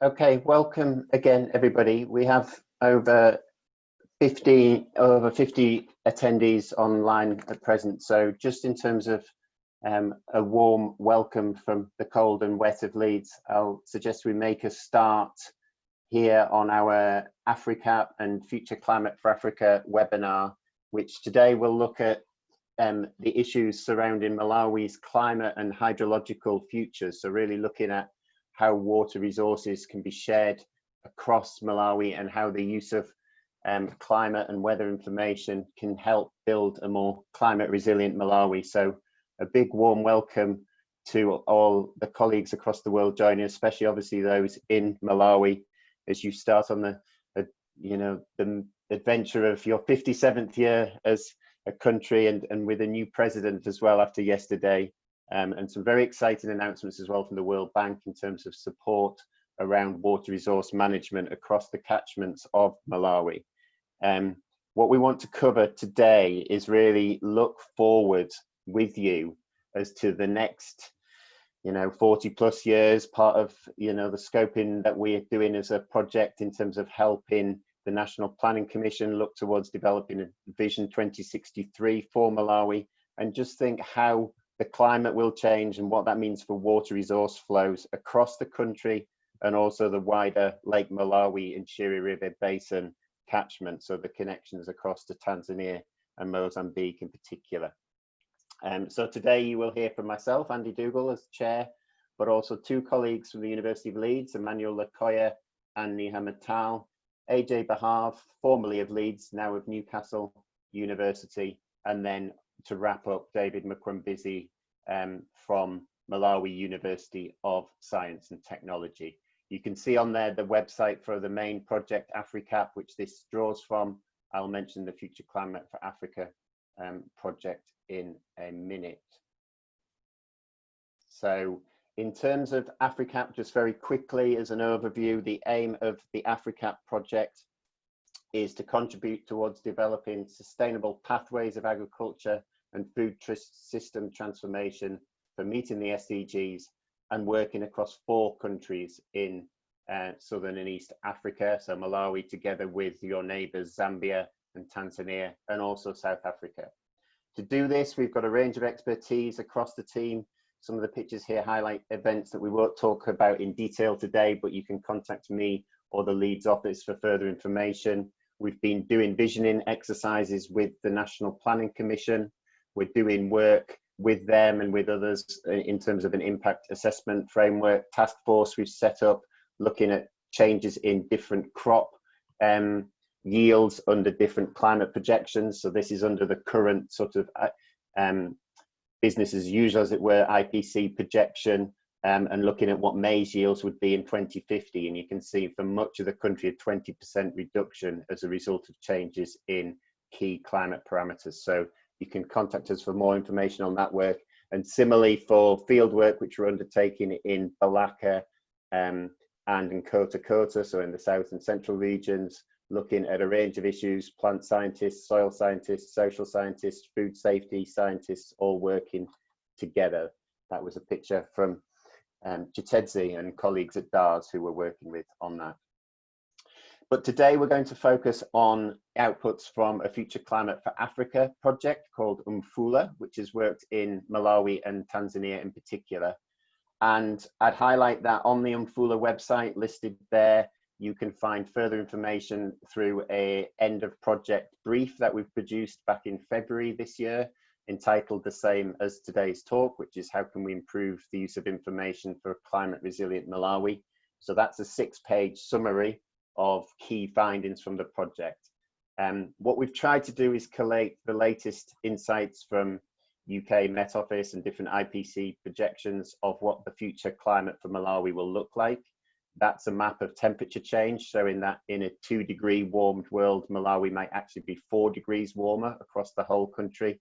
Okay, welcome again, everybody. We have over 50 attendees online at present. So just in terms of a warm welcome from the cold and wet of Leeds, I'll suggest we make a start here on our AFRICAP and Future Climate for Africa webinar, which today will look at the issues surrounding Malawi's climate and hydrological futures. So really looking at how water resources can be shared across Malawi and how the use of climate and weather information can help build a more climate resilient Malawi. So a big warm welcome to all the colleagues across the world joining, especially obviously those in Malawi, as you start on the adventure of your 57th year as a country and with a new president as well after yesterday. And some very exciting announcements as well from the World Bank in terms of support around water resource management across the catchments of Malawi. What we want to cover today is really look forward with you as to the next 40 plus years, part of the scoping that we're doing as a project in terms of helping the National Planning Commission look towards developing a Vision 2063 for Malawi, and just think how the climate will change and what that means for water resource flows across the country and also the wider Lake Malawi and Shire River Basin catchment, so the connections across to Tanzania and Mozambique in particular. So today you will hear from myself, Andy Dougill, as chair, but also two colleagues from the University of Leeds, Emmanuel Lakoya and Neha Mittal, AJ Bahav, formerly of Leeds, now of Newcastle University, and then to wrap up, David Mkwambisi from Malawi University of Science and Technology. You can see on there the website for the main project AFRICAP, which this draws from. I'll mention the Future Climate for Africa project in a minute. So in terms of AFRICAP, just very quickly as an overview, the aim of the AFRICAP project is to contribute towards developing sustainable pathways of agriculture and food system transformation for meeting the SDGs and working across 4 countries in Southern and East Africa, so Malawi together with your neighbours Zambia and Tanzania, and also South Africa. To do this, we've got a range of expertise across the team. Some of the pictures here highlight events that we won't talk about in detail today, but you can contact me or the Leeds office for further information. We've been doing visioning exercises with the National Planning Commission. We're doing work with them and with others in terms of an impact assessment framework task force we've set up, looking at changes in different crop yields under different climate projections. So this is under the current sort of business as usual, as it were, IPC projection, and looking at what maize yields would be in 2050. And you can see for much of the country a 20% reduction as a result of changes in key climate parameters. So you can contact us for more information on that work. And similarly for field work, which we're undertaking in Balaka and in Kota Kota, so in the south and central regions, looking at a range of issues, plant scientists, soil scientists, social scientists, food safety scientists, all working together. That was a picture from Chitedzi and colleagues at DARS who we're working with on that. But today we're going to focus on outputs from a Future Climate for Africa project called UMFULA, which has worked in Malawi and Tanzania in particular. And I'd highlight that on the UMFULA website listed there, you can find further information through a end of project brief that we've produced back in February this year, entitled the same as today's talk, which is how can we improve the use of information for climate resilient Malawi. So that's a 6-page summary of key findings from the project. What we've tried to do is collate the latest insights from UK Met Office and different IPC projections of what the future climate for Malawi will look like. That's a map of temperature change, showing that in a 2-degree warmed world, Malawi might actually be 4 degrees warmer across the whole country.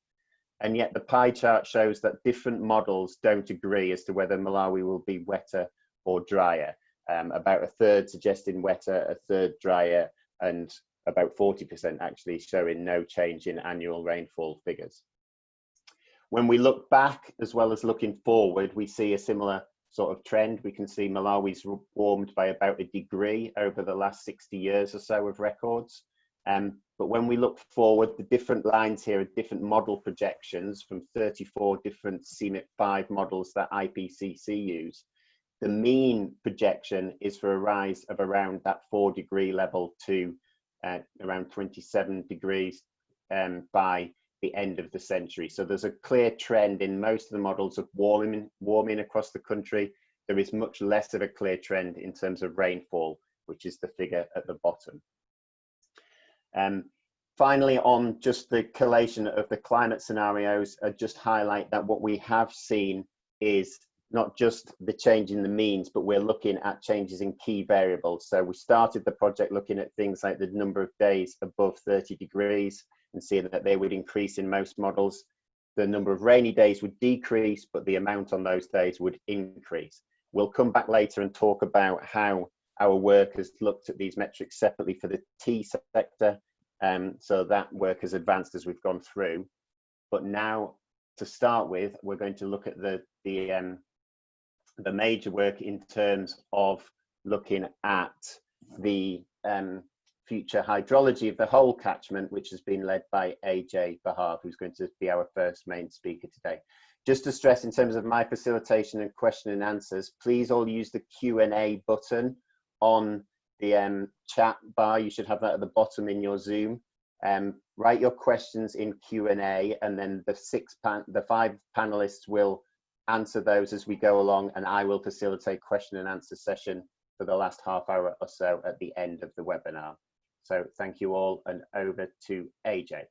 And yet the pie chart shows that different models don't agree as to whether Malawi will be wetter or drier. About a third suggesting wetter, a third drier, and about 40% actually showing no change in annual rainfall figures. When we look back as well as looking forward, we see a similar sort of trend. We can see Malawi's warmed by about 1 degree over the last 60 years or so of records. But when we look forward, the different lines here are different model projections from 34 different CMIP5 models that IPCC use. The mean projection is for a rise of around that 4-degree level to around 27 degrees by the end of the century. So there's a clear trend in most of the models of warming across the country. There is much less of a clear trend in terms of rainfall, which is the figure at the bottom. Finally, on just the collation of the climate scenarios, I just highlight that what we have seen is not just the change in the means, but we're looking at changes in key variables. So we started the project looking at things like the number of days above 30 degrees and seeing that they would increase in most models. The number of rainy days would decrease, but the amount on those days would increase. We'll come back later and talk about how our work has looked at these metrics separately for the T sector. So that work has advanced as we've gone through. But now, to start with, we're going to look at the major work in terms of looking at the future hydrology of the whole catchment, which has been led by AJ Bahar, who's going to be our first main speaker today. Just to stress, in terms of my facilitation and question and answers, please all use the Q&A button on the chat bar. You should have that at the bottom in your Zoom. Write your questions in Q&A, and then the 5 panelists will answer those as we go along, and I will facilitate question and answer session for the last half hour or so at the end of the webinar. So thank you all, and over to AJ.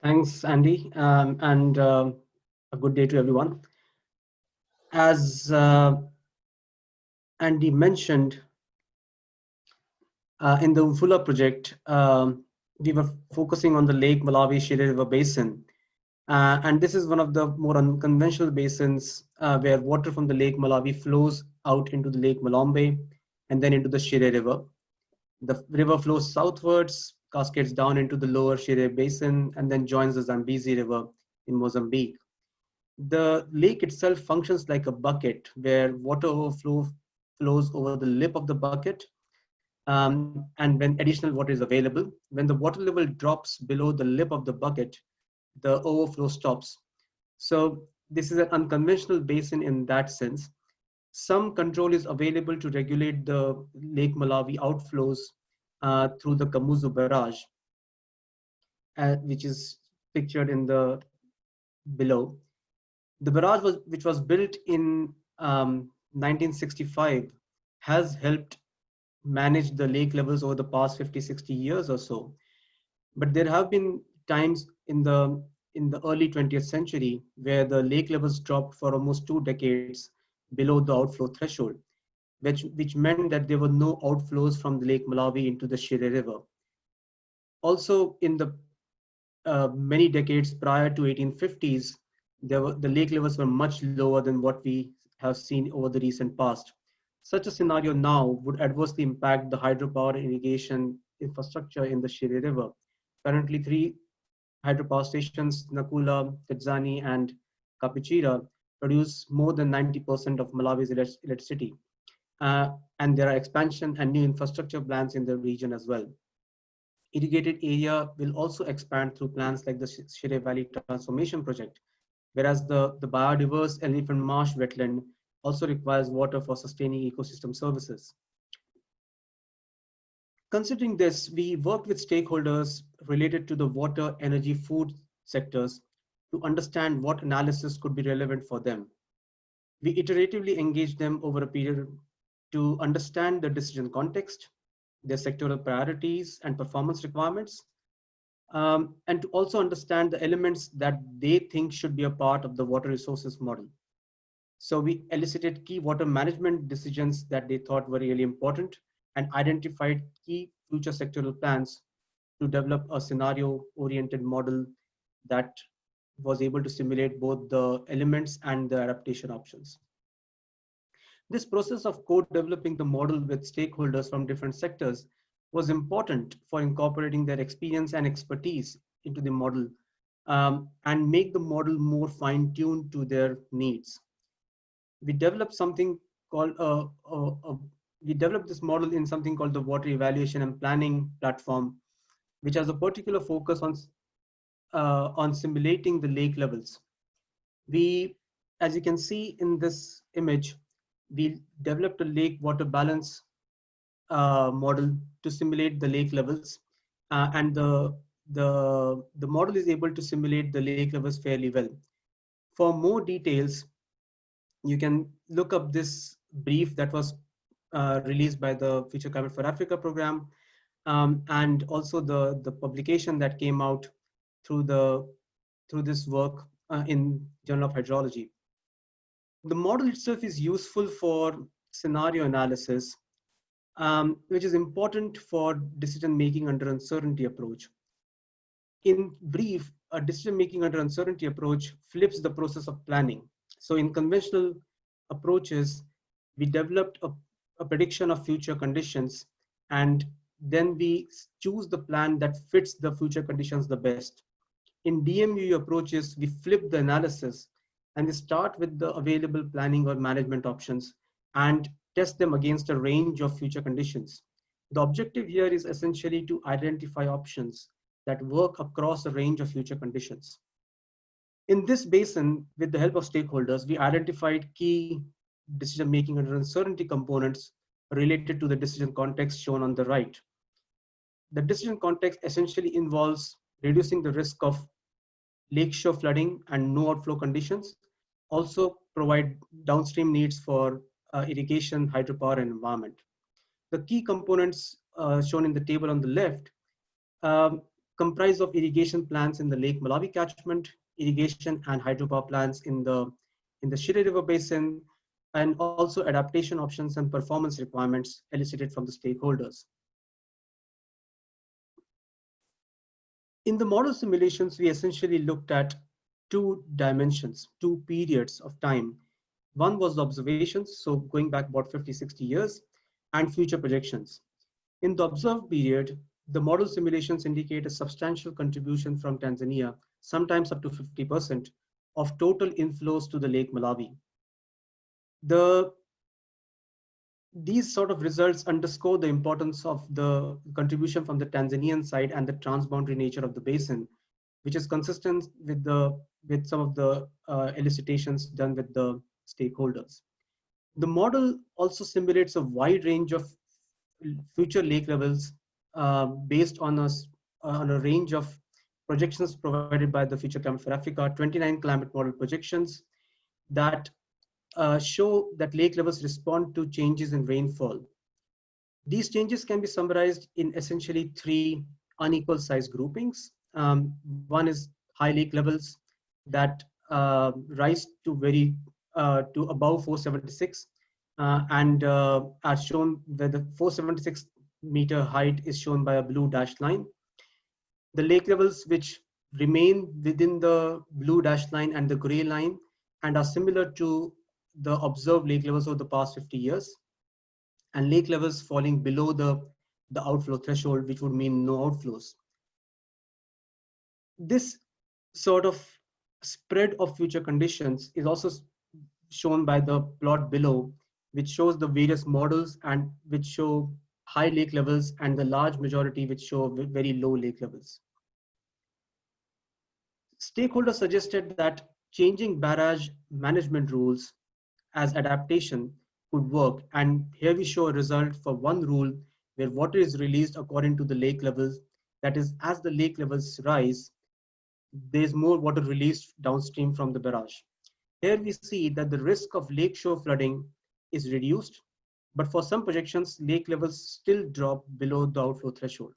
Thanks, Andy, and a good day to everyone. As Andy mentioned, in the UMFULA project, we were focusing on the Lake Malawi-Shire River Basin. And this is one of the more unconventional basins where water from the Lake Malawi flows out into the Lake Malombe and then into the Shire River. The river flows southwards, cascades down into the lower Shire Basin, and then joins the Zambezi River in Mozambique. The lake itself functions like a bucket where water overflow flows over the lip of the bucket, and when additional water is available, when the water level drops below the lip of the bucket, the overflow stops. So this is an unconventional basin in that sense. Some control is available to regulate the Lake Malawi outflows through the Kamuzu barrage, which is pictured in the below. The barrage, which was built in 1965, has helped manage the lake levels over the past 50-60 years or so. But there have been times in the early 20th century where the lake levels dropped for almost 2 decades below the outflow threshold, which meant that there were no outflows from the Lake Malawi into the Shire River. Also, in the many decades prior to 1850s, the lake levels were much lower than what we have seen over the recent past. Such a scenario now would adversely impact the hydropower irrigation infrastructure in the Shire River. Currently, 3 hydropower stations, Nakula, Tedzani, and Kapichira, produce more than 90% of Malawi's electricity. And there are expansion and new infrastructure plans in the region as well. Irrigated area will also expand through plans like the Shire Valley Transformation Project, whereas the biodiverse elephant marsh wetland also requires water for sustaining ecosystem services. Considering this, we worked with stakeholders related to the water, energy, food sectors to understand what analysis could be relevant for them. We iteratively engaged them over a period to understand the decision context, their sectoral priorities and performance requirements, and to also understand the elements that they think should be a part of the water resources model. So we elicited key water management decisions that they thought were really important and identified key future sectoral plans to develop a scenario-oriented model that was able to simulate both the elements and the adaptation options. This process of co-developing the model with stakeholders from different sectors was important for incorporating their experience and expertise into the model and make the model more fine-tuned to their needs. We developed something called we developed this model in something called the water evaluation and planning platform, which has a particular focus on simulating the lake levels. We, as you can see in this image, we developed a lake water balance model to simulate the lake levels, and the model is able to simulate the lake levels fairly well. For more details, you can look up this brief that was released by the Future Climate for Africa program, and also the publication that came out through this work in Journal of Hydrology. The model itself is useful for scenario analysis, which is important for decision making under uncertainty approach. In brief, a decision making under uncertainty approach flips the process of planning. So in conventional approaches, we developed a prediction of future conditions, and then we choose the plan that fits the future conditions the best. In DMU approaches, we flip the analysis and we start with the available planning or management options and test them against a range of future conditions. The objective here is essentially to identify options that work across a range of future conditions. In this basin, with the help of stakeholders, we identified key decision-making under uncertainty components related to the decision context shown on the right. The decision context essentially involves reducing the risk of lakeshore flooding and no outflow conditions, also provide downstream needs for irrigation, hydropower, and environment. The key components shown in the table on the left comprise of irrigation plans in the Lake Malawi catchment, irrigation and hydropower plans in the Shire River Basin, and also adaptation options and performance requirements elicited from the stakeholders. In the model simulations, we essentially looked at two dimensions, two periods of time. One was the observations, so going back about 50, 60 years, and future projections. In the observed period, the model simulations indicate a substantial contribution from Tanzania, sometimes up to 50%, of total inflows to the Lake Malawi. These sort of results underscore the importance of the contribution from the Tanzanian side and the transboundary nature of the basin, which is consistent with some of the elicitations done with the stakeholders. The model also simulates a wide range of future lake levels based on a range of projections provided by the Future Climate for Africa, 29 climate model projections that show that lake levels respond to changes in rainfall. These changes can be summarized in essentially three unequal size groupings. One is high lake levels that rise to above 476 and are shown where the 476 meter height is shown by a blue dashed line. The lake levels which remain within the blue dashed line and the gray line and are similar to the observed lake levels over the past 50 years, and lake levels falling below the outflow threshold, which would mean no outflows. This sort of spread of future conditions is also shown by the plot below, which shows the various models and which show high lake levels and the large majority which show very low lake levels. Stakeholders suggested that changing barrage management rules as adaptation could work, and here we show a result for one rule where water is released according to the lake levels. That is, as the lake levels rise, there's more water released downstream from the barrage. Here we see that the risk of lakeshore flooding is reduced, but for some projections, lake levels still drop below the outflow threshold.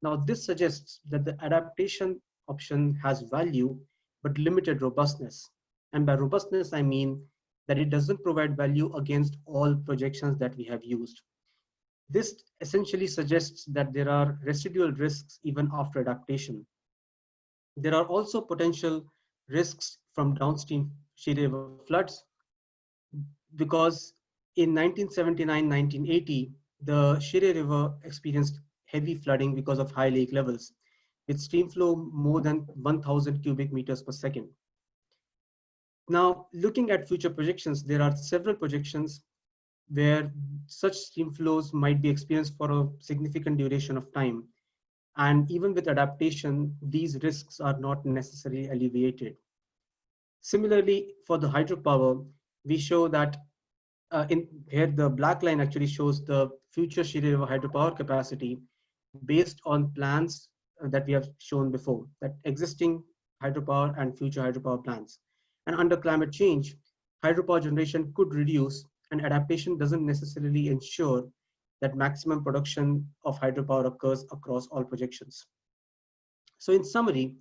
Now, this suggests that the adaptation option has value, but limited robustness. And by robustness, I mean that it doesn't provide value against all projections that we have used. This essentially suggests that there are residual risks even after adaptation. There are also potential risks from downstream Shire River floods, because in 1979-1980, the Shire River experienced heavy flooding because of high lake levels. with stream flow more than 1,000 cubic meters per second. Now, looking at future projections, there are several projections where such stream flows might be experienced for a significant duration of time. And even with adaptation, these risks are not necessarily alleviated. Similarly, for the hydropower, we show that in here the black line actually shows the future Shiri River hydropower capacity based on plans that we have shown before, that existing hydropower and future hydropower plans. And under climate change, hydropower generation could reduce, and adaptation doesn't necessarily ensure that maximum production of hydropower occurs across all projections. So in summary,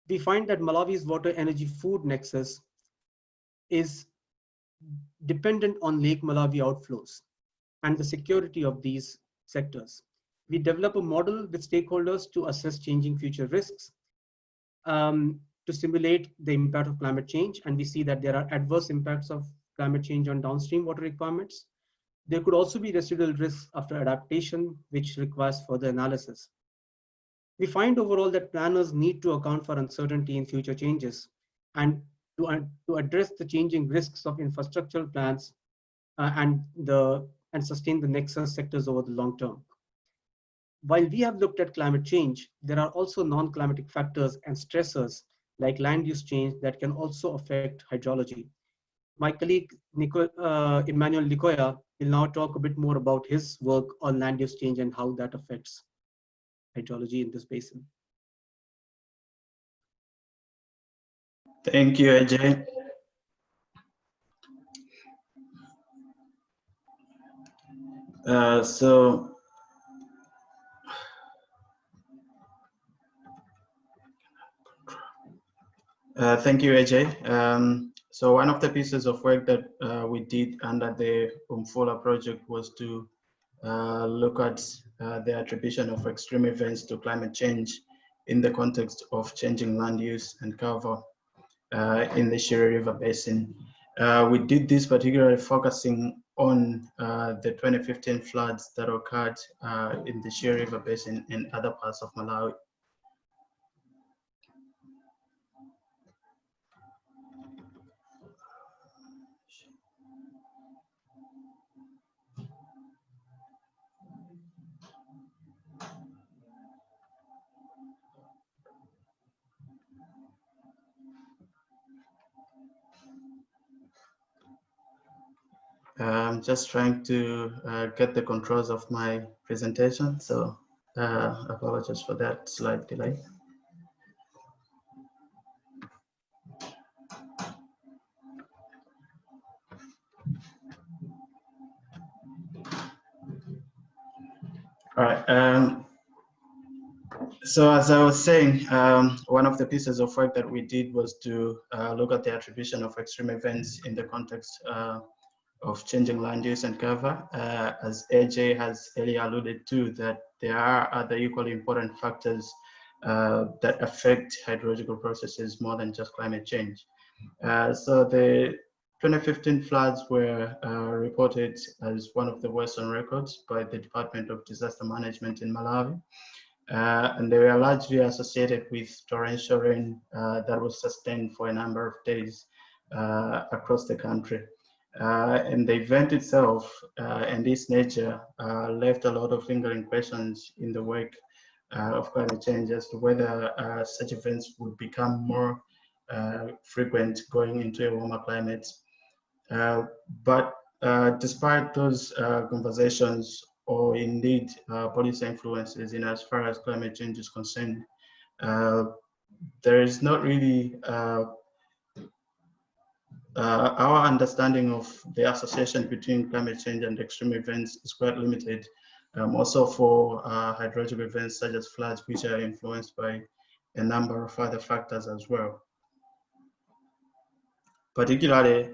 we find that Malawi's water energy food nexus is dependent on Lake Malawi outflows and the security of these sectors. We develop a model with stakeholders to assess changing future risks, to simulate the impact of climate change, and we see that there are adverse impacts of climate change on downstream water requirements. There could also be residual risks after adaptation, which requires further analysis. We find overall that planners need to account for uncertainty in future changes and to address the changing risks of infrastructural plans and sustain the nexus sectors over the long term. While we have looked at climate change, there are also non-climatic factors and stressors like land use change that can also affect hydrology. My colleague Emmanuel Nicoya will now talk a bit more about his work on land use change and how that affects hydrology in this basin. Thank you, Ajay. Thank you, Ajay. So one of the pieces of work that we did under the UMFULA project was to look at the attribution of extreme events to climate change in the context of changing land use and cover in the Shiri River Basin. We did this particularly focusing on the 2015 floods that occurred in the Shiri River Basin and other parts of Malawi. I'm just trying to get the controls of my presentation, so apologies for that slight delay. All right. So as I was saying, one of the pieces of work that we did was to look at the attribution of extreme events in the context of changing land use and cover. As AJ has earlier alluded to, that there are other equally important factors that affect hydrological processes more than just climate change. So the 2015 floods were reported as one of the worst on records by the Department of Disaster Management in Malawi. And they were largely associated with torrential rain that was sustained for a number of days across the country. And the event itself and its nature left a lot of lingering questions in the wake of climate change as to whether such events would become more frequent going into a warmer climate. But despite those conversations, or indeed policy influences in as far as climate change is concerned, there is not really our understanding of the association between climate change and extreme events is quite limited. Also for hydrological events such as floods, which are influenced by a number of other factors as well. Particularly,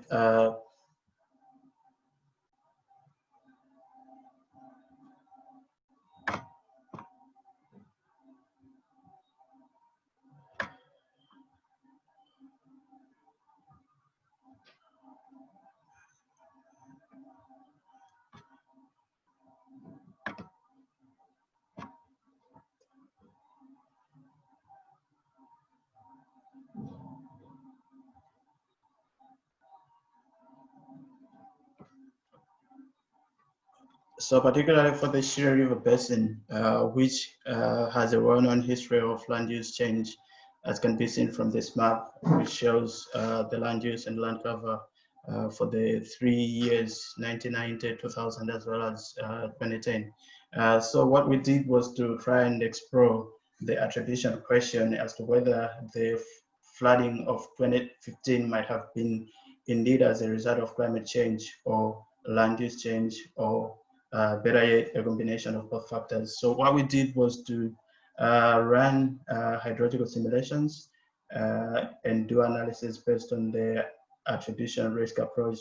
So particularly for the Shire River Basin, which has a well-known history of land use change, as can be seen from this map, which shows the land use and land cover for the 3 years, 1990, 2000, as well as 2010. So what we did was to try and explore the attribution question as to whether the flooding of 2015 might have been indeed as a result of climate change or land use change, or better yet, a combination of both factors. So what we did was to run hydrological simulations and do analysis based on the attribution risk approach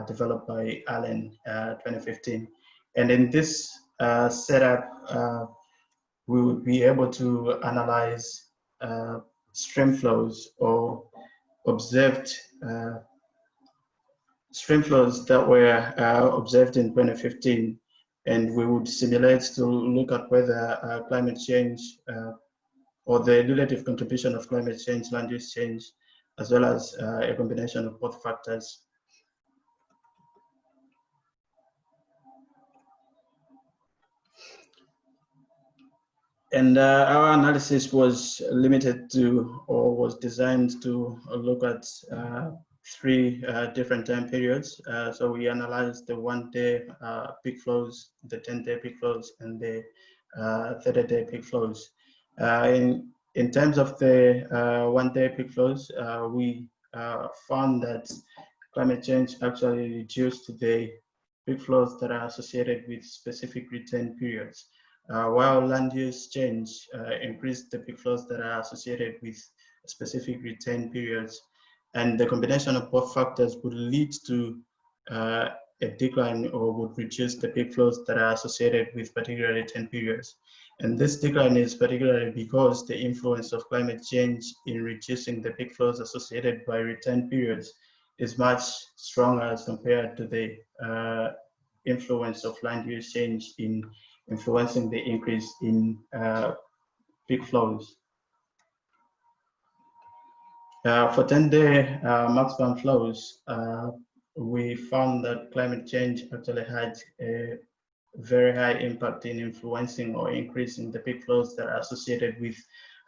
developed by Allen 2015. And in this setup, we would be able to analyze stream flows or observed stream flows that were observed in 2015, and we would simulate to look at whether climate change or the relative contribution of climate change, land use change, as well as a combination of both factors. And our analysis was limited to, or was designed to look at 3 different time periods. So we analyzed the 1-day peak flows, the 10-day peak flows, and the 30-day peak flows. In terms of the 1-day peak flows, we found that climate change actually reduced the peak flows that are associated with specific return periods, while land use change increased the peak flows that are associated with specific return periods. And the combination of both factors would lead to a decline, or would reduce the peak flows that are associated with particular return periods. And this decline is particularly because the influence of climate change in reducing the peak flows associated by return periods is much stronger as compared to the influence of land use change in influencing the increase in peak flows. For 10-day maximum flows, we found that climate change actually had a very high impact in influencing or increasing the peak flows that are associated with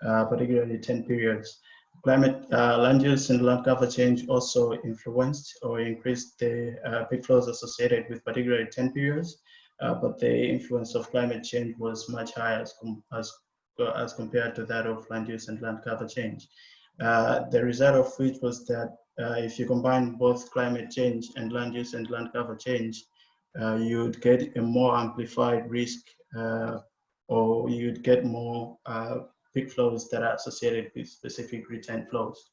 particularly return periods. Land use and land cover change also influenced or increased the peak flows associated with particular return periods, but the influence of climate change was much higher as compared to that of land use and land cover change. The result of which was that if you combine both climate change and land use and land cover change, you'd get a more amplified risk, or you'd get more peak flows that are associated with specific return flows.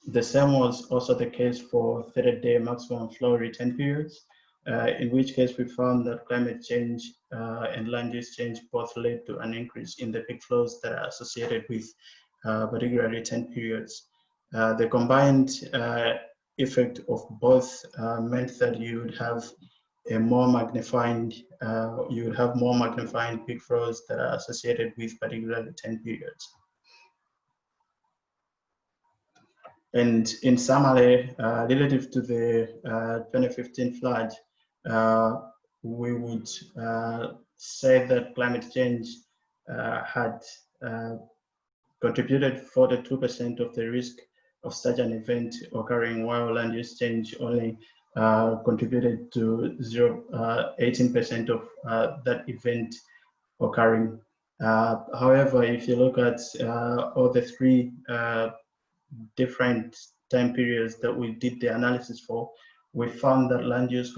The same was also the case for 30-day maximum flow return periods, in which case we found that climate change and land use change both led to an increase in the peak flows that are associated with particular return periods. The combined effect of both meant that you would have a more magnified, peak flows that are associated with particular return periods. And in summary, relative to the 2015 flood, we would say that climate change had contributed 42% of the risk of such an event occurring, while land use change only contributed to 18% of that event occurring. However, if you look at all the 3 different time periods that we did the analysis for, we found that land use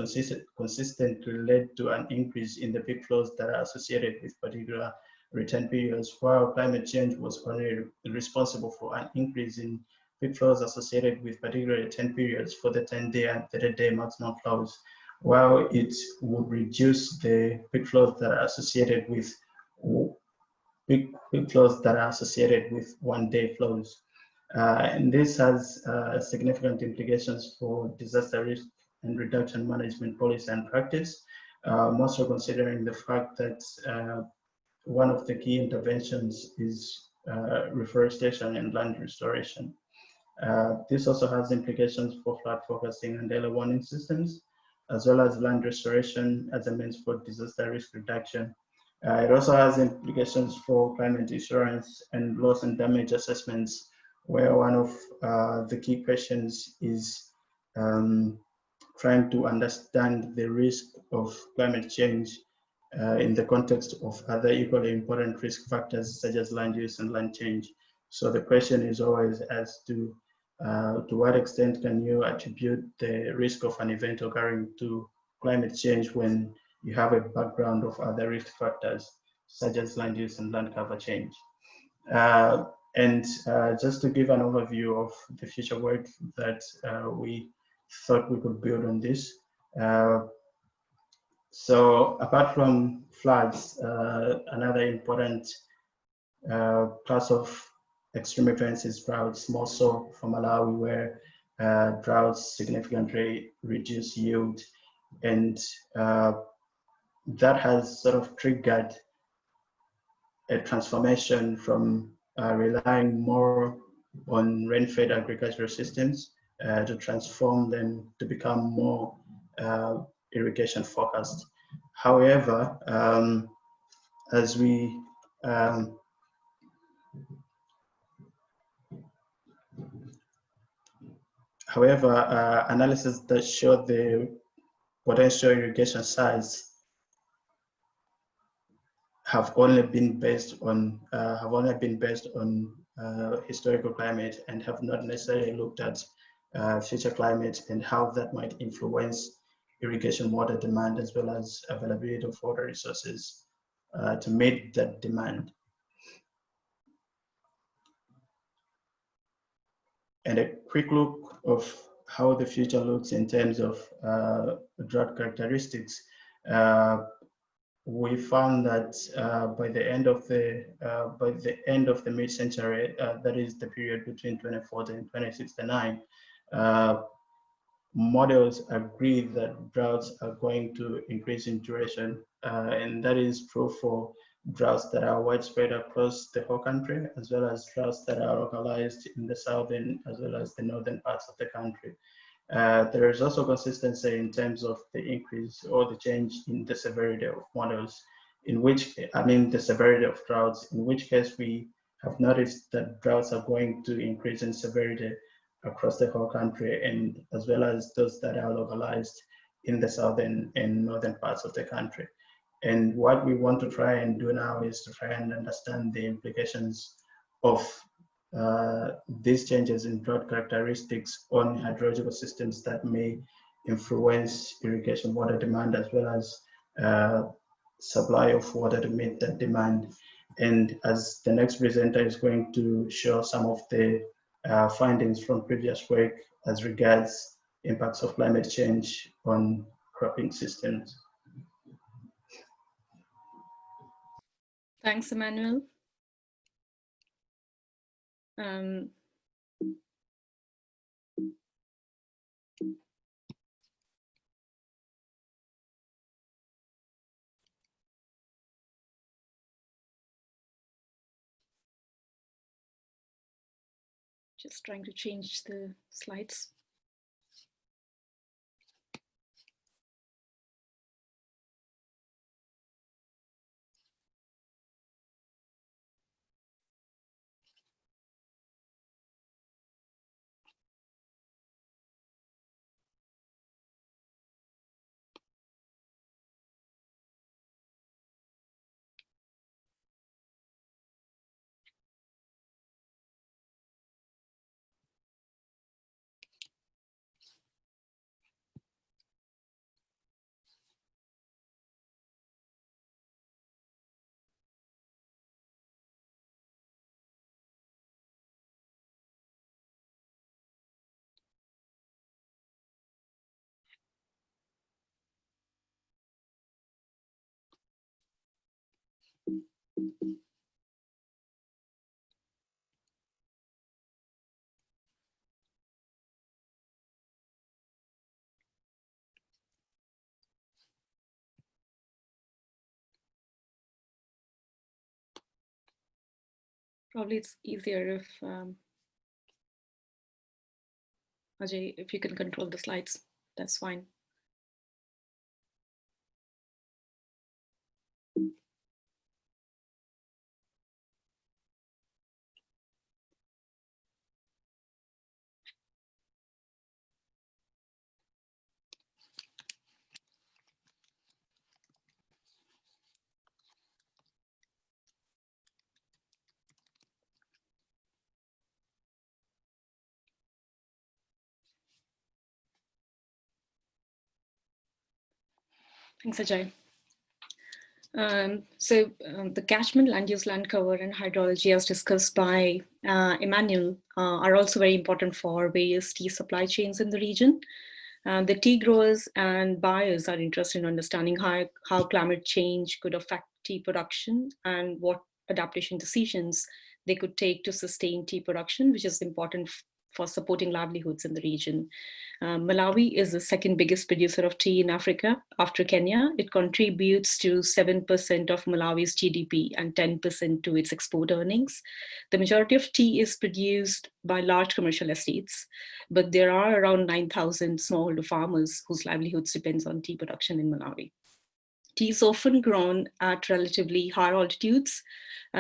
consistently led to an increase in the peak flows that are associated with particular return periods, while climate change was only responsible for an increase in peak flows associated with particular return periods for the 10-day and 30-day maximum flows, while it would reduce the peak flows that are associated with peak flows that are associated with 1-day flows. And this has significant implications for disaster risk and reduction management policy and practice, mostly considering the fact that one of the key interventions is reforestation and land restoration. This also has implications for flood forecasting and early warning systems, as well as land restoration as a means for disaster risk reduction. It also has implications for climate insurance and loss and damage assessments, where one of the key questions is trying to understand the risk of climate change in the context of other equally important risk factors such as land use and land change. So the question is always as to what extent can you attribute the risk of an event occurring to climate change when you have a background of other risk factors such as land use and land cover change. Just to give an overview of the future work that we thought we could build on this. So apart from floods, another important class of extreme events is droughts, more so for Malawi, where droughts significantly reduce yield, and that has sort of triggered a transformation from relying more on rain-fed agricultural systems to transform them to become more irrigation focused. However, as we analysis that show the potential irrigation size have only been based on historical climate and have not necessarily looked at future climate and how that might influence irrigation water demand as well as availability of water resources to meet that demand. And a quick look of how the future looks in terms of drought characteristics. We found that by the end of the mid-century, that is the period between 2040 and 2069, models agree that droughts are going to increase in duration, and that is true for droughts that are widespread across the whole country, as well as droughts that are localized in the southern as well as the northern parts of the country. There is also consistency in terms of the increase or the change in the severity of models, the severity of droughts, in which case we have noticed that droughts are going to increase in severity across the whole country, and as well as those that are localized in the southern and northern parts of the country. And what we want to try and do now is to try and understand the implications of these changes in drought characteristics on hydrological systems that may influence irrigation water demand as well as supply of water to meet that demand. And as the next presenter is going to show some of the findings from previous work as regards impacts of climate change on cropping systems. Thanks, Emmanuel. Just trying to change the slides. Probably it's easier if Ajay, if you can control the slides, that's fine. Thanks, Ajay. The catchment, land use, land cover, and hydrology, as discussed by Emmanuel, are also very important for various tea supply chains in the region. The tea growers and buyers are interested in understanding how climate change could affect tea production and what adaptation decisions they could take to sustain tea production, which is important for supporting livelihoods in the region. Malawi is the second biggest producer of tea in Africa after Kenya. It contributes to 7% of Malawi's GDP and 10% to its export earnings. The majority of tea is produced by large commercial estates, but there are around 9,000 smallholder farmers whose livelihoods depends on tea production in Malawi. Tea is often grown at relatively high altitudes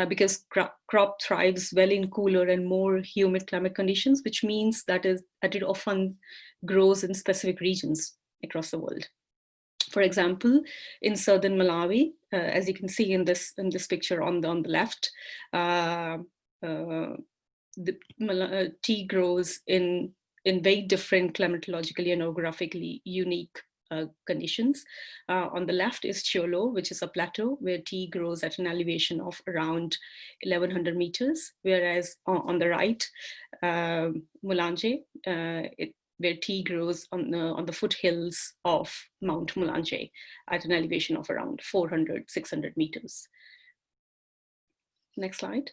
because crop thrives well in cooler and more humid climate conditions, which means that it often grows in specific regions across the world. For example, in southern Malawi, as you can see in this picture on the left, tea grows in very different climatologically and orographically unique conditions. On the left is Cholo, which is a plateau where tea grows at an elevation of around 1100 meters, whereas on the right, Mulanje, where tea grows on the foothills of Mount Mulanje at an elevation of around 600 meters. Next slide.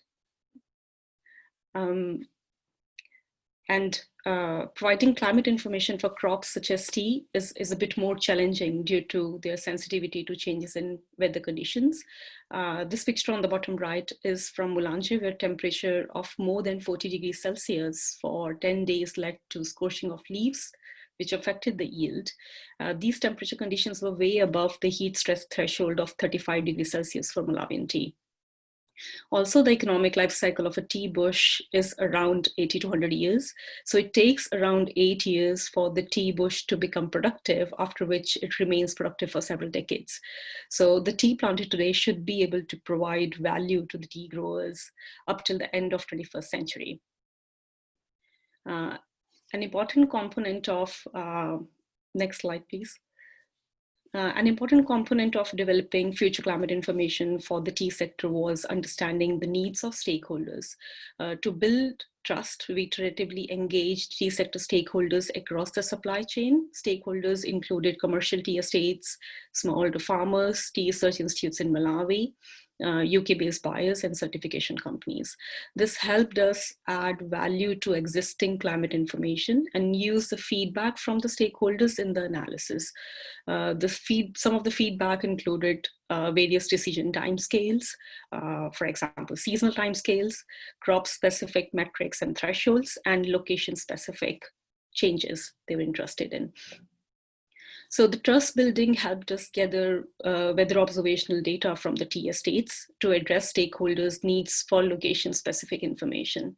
Providing climate information for crops such as tea is a bit more challenging due to their sensitivity to changes in weather conditions. This picture on the bottom right is from Mulanje, where temperature of more than 40 degrees Celsius for 10 days led to scorching of leaves, which affected the yield. These temperature conditions were way above the heat stress threshold of 35 degrees Celsius for Malawian tea. Also, the economic life cycle of a tea bush is around 80 to 100 years. So it takes around 8 years for the tea bush to become productive, after which it remains productive for several decades. So the tea planted today should be able to provide value to the tea growers up till the end of 21st century. An important component of, next slide, please. An important component of developing future climate information for the tea sector was understanding the needs of stakeholders. To build trust, we iteratively engaged tea sector stakeholders across the supply chain. Stakeholders included commercial tea estates, smallholder farmers, tea research institutes in Malawi, UK-based buyers, and certification companies. This helped us add value to existing climate information and use the feedback from the stakeholders in the analysis. Some of the feedback included various decision timescales, for example, seasonal timescales, crop-specific metrics and thresholds, and location-specific changes they were interested in. So the trust building helped us gather weather observational data from the tea estates to address stakeholders' needs for location-specific information.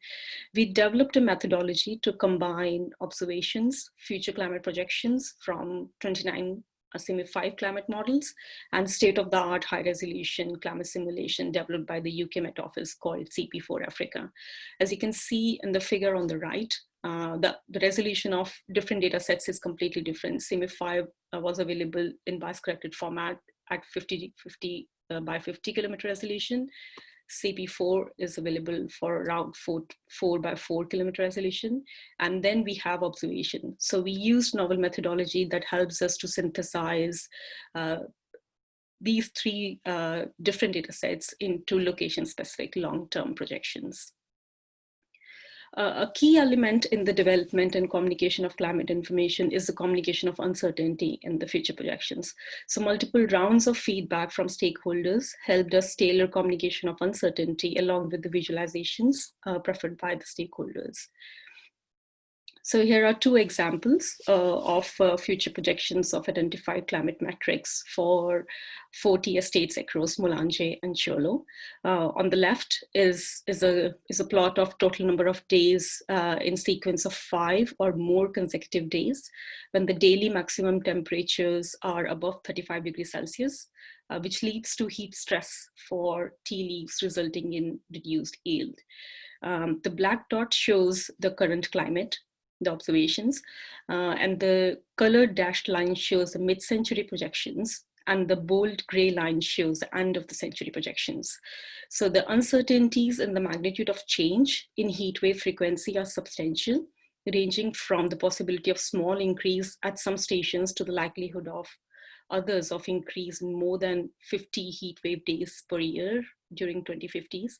We developed a methodology to combine observations, future climate projections from 29 CIMI-5 climate models, and state-of-the-art high-resolution climate simulation developed by the UK Met Office called CP4Africa. As you can see in the figure on the right, the resolution of different data sets is completely different. CIMI-5 was available in bias-corrected format at 50 by 50 kilometer resolution. CP4 is available for around 4 by 4 kilometer resolution. And then we have observation. So we used novel methodology that helps us to synthesize these three different data sets into location-specific long-term projections. A key element in the development and communication of climate information is the communication of uncertainty in the future projections. So multiple rounds of feedback from stakeholders helped us tailor communication of uncertainty along with the visualizations preferred by the stakeholders. So here are two examples of future projections of identified climate metrics for 40 estates across Mulanje and Cholo. On the left is a plot of total number of days in sequence of 5 or more consecutive days when the daily maximum temperatures are above 35 degrees Celsius, which leads to heat stress for tea leaves, resulting in reduced yield. The black dot shows the current climate, the observations, and the colored dashed line shows the mid-century projections, and the bold gray line shows the end of the century projections. So the uncertainties in the magnitude of change in heat wave frequency are substantial, ranging from the possibility of small increase at some stations to the likelihood of others of increase in more than 50 heat wave days per year during 2050s,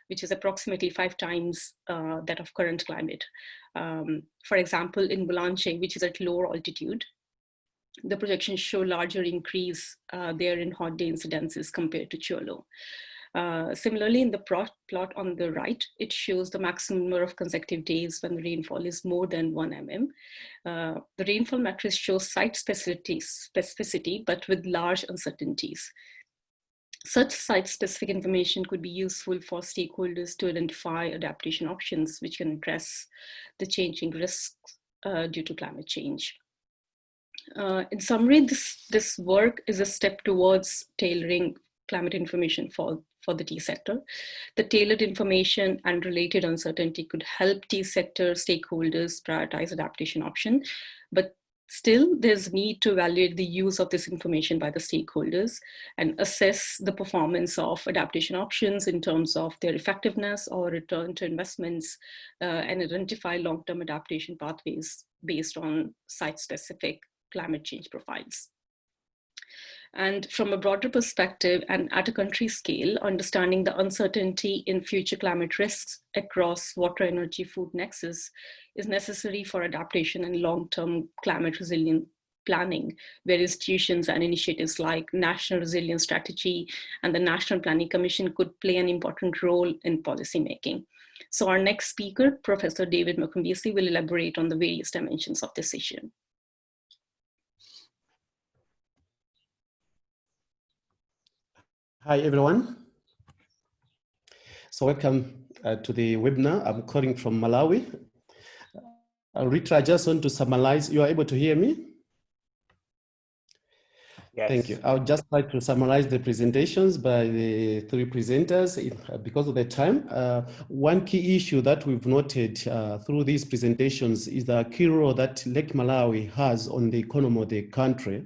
which is approximately 5 times that of current climate. For example, in Boulange, which is at lower altitude, the projections show larger increase there in hot day incidences compared to Cholo. Similarly, in the plot on the right, it shows the maximum number of consecutive days when the rainfall is more than 1 mm. The rainfall matrix shows site specificity, but with large uncertainties. Such site-specific information could be useful for stakeholders to identify adaptation options which can address the changing risks due to climate change. In summary, this work is a step towards tailoring climate information for the tea sector. The tailored information and related uncertainty could help tea sector stakeholders prioritize adaptation option, but still there's need to evaluate the use of this information by the stakeholders and assess the performance of adaptation options in terms of their effectiveness or return to investments, and identify long-term adaptation pathways based on site-specific climate change profiles. And from a broader perspective and at a country scale, understanding the uncertainty in future climate risks across water, energy, food nexus is necessary for adaptation and long-term climate resilient planning, where institutions and initiatives like National Resilience Strategy and the National Planning Commission could play an important role in policymaking. So our next speaker, Professor David Mukumbisi, will elaborate on the various dimensions of this issue. Hi, everyone. So welcome to the webinar. I'm calling from Malawi. Rita, I just want to summarize. You are able to hear me? Yes. Thank you. I'll just like to summarize the presentations by the 3 presenters because of the time. One key issue that we've noted through these presentations is the key role that Lake Malawi has on the economy of the country.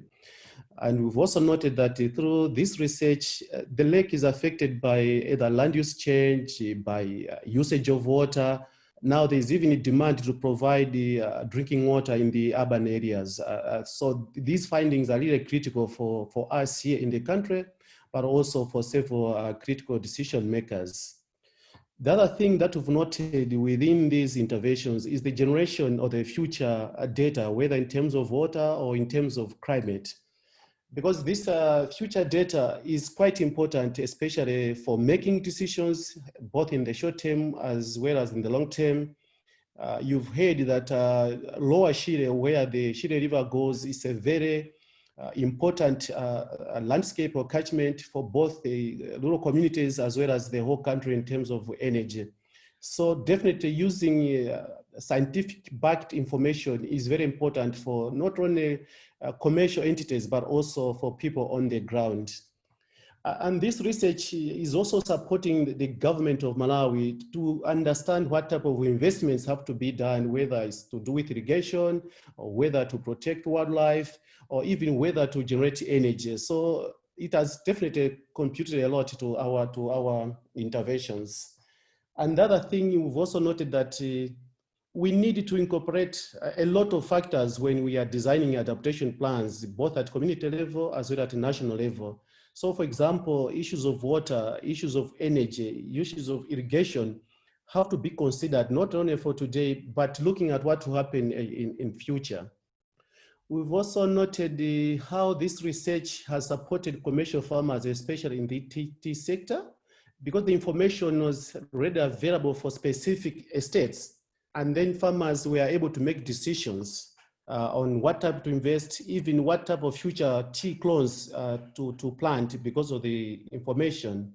And we've also noted that through this research, the lake is affected by either land use change, by usage of water. Now there's even a demand to provide the drinking water in the urban areas. So these findings are really critical for us here in the country, but also for several critical decision makers. The other thing that we've noted within these interventions is the generation of the future data, whether in terms of water or in terms of climate. Because this future data is quite important, especially for making decisions, both in the short term as well as in the long term. You've heard that Lower Shire, where the Shire River goes, is a very important landscape or catchment for both the rural communities as well as the whole country in terms of energy. So definitely using scientific backed information is very important for not only commercial entities, but also for people on the ground. And this research is also supporting the government of Malawi to understand what type of investments have to be done, whether it's to do with irrigation, or whether to protect wildlife, or even whether to generate energy. So it has definitely contributed a lot to our interventions. And the other thing, we've also noted that we need to incorporate a lot of factors when we are designing adaptation plans, both at community level as well as at national level. So for example, issues of water, issues of energy, issues of irrigation have to be considered not only for today, but looking at what will happen in future. We've also noted how this research has supported commercial farmers, especially in the tea sector, because the information was readily available for specific estates. And then farmers were able to make decisions on what type to invest, even what type of future tea clones to plant because of the information.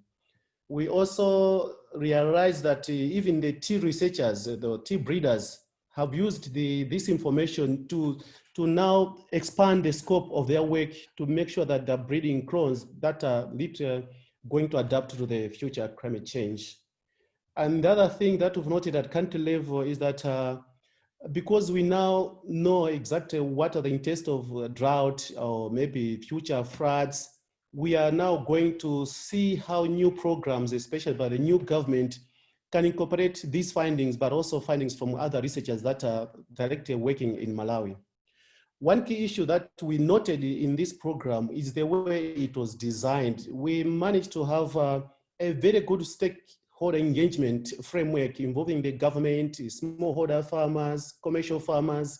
We also realized that even the tea researchers, the tea breeders, have used this information to now expand the scope of their work to make sure that they're breeding clones that are literally going to adapt to the future climate change. And the other thing that we've noted at country level is that because we now know exactly what are the intents of drought or maybe future floods, we are now going to see how new programs, especially by the new government, can incorporate these findings, but also findings from other researchers that are directly working in Malawi. One key issue that we noted in this program is the way it was designed. We managed to have a very good stakeholder engagement framework involving the government, smallholder farmers, commercial farmers,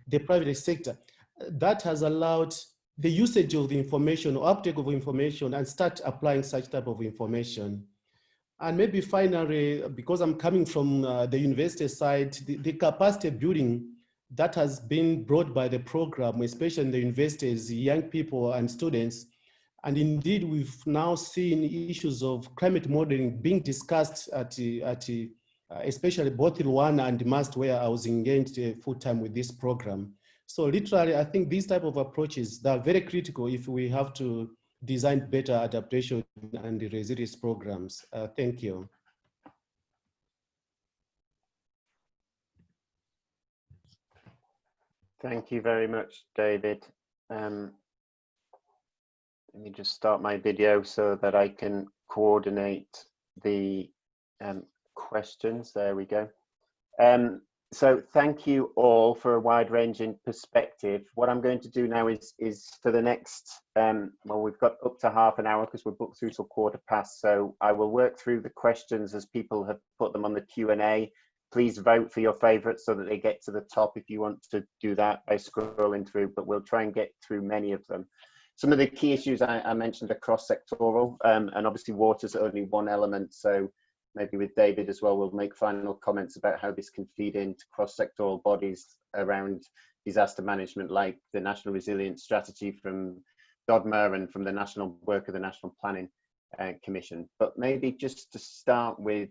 the private sector. That has allowed the usage of the information or uptake of information and start applying such type of information. And maybe finally, because I'm coming from the university side, the capacity building that has been brought by the program, especially in the universities, young people and students. And indeed, we've now seen issues of climate modeling being discussed at especially both Rwanda and MAST, where I was engaged full-time with this program. So literally, I think these type of approaches, they're very critical if we have to design better adaptation and resilience programs. Thank you. Thank you very much, David. Let me just start my video so that I can coordinate the questions. There we go. So thank you all for a wide-ranging perspective. What I'm going to do now is for the next, well, we've got up to half an hour because we're booked through till 15:15. So I will work through the questions as people have put them on the Q&A. Please vote for your favorites so that they get to the top if you want to do that by scrolling through, but we'll try and get through many of them. Some of the key issues I mentioned are cross-sectoral, and obviously water's only one element. So maybe with David as well, we'll make final comments about how this can feed into cross-sectoral bodies around disaster management, like the National Resilience Strategy from DODMA and from the national work of the National Planning Commission. But maybe just to start with,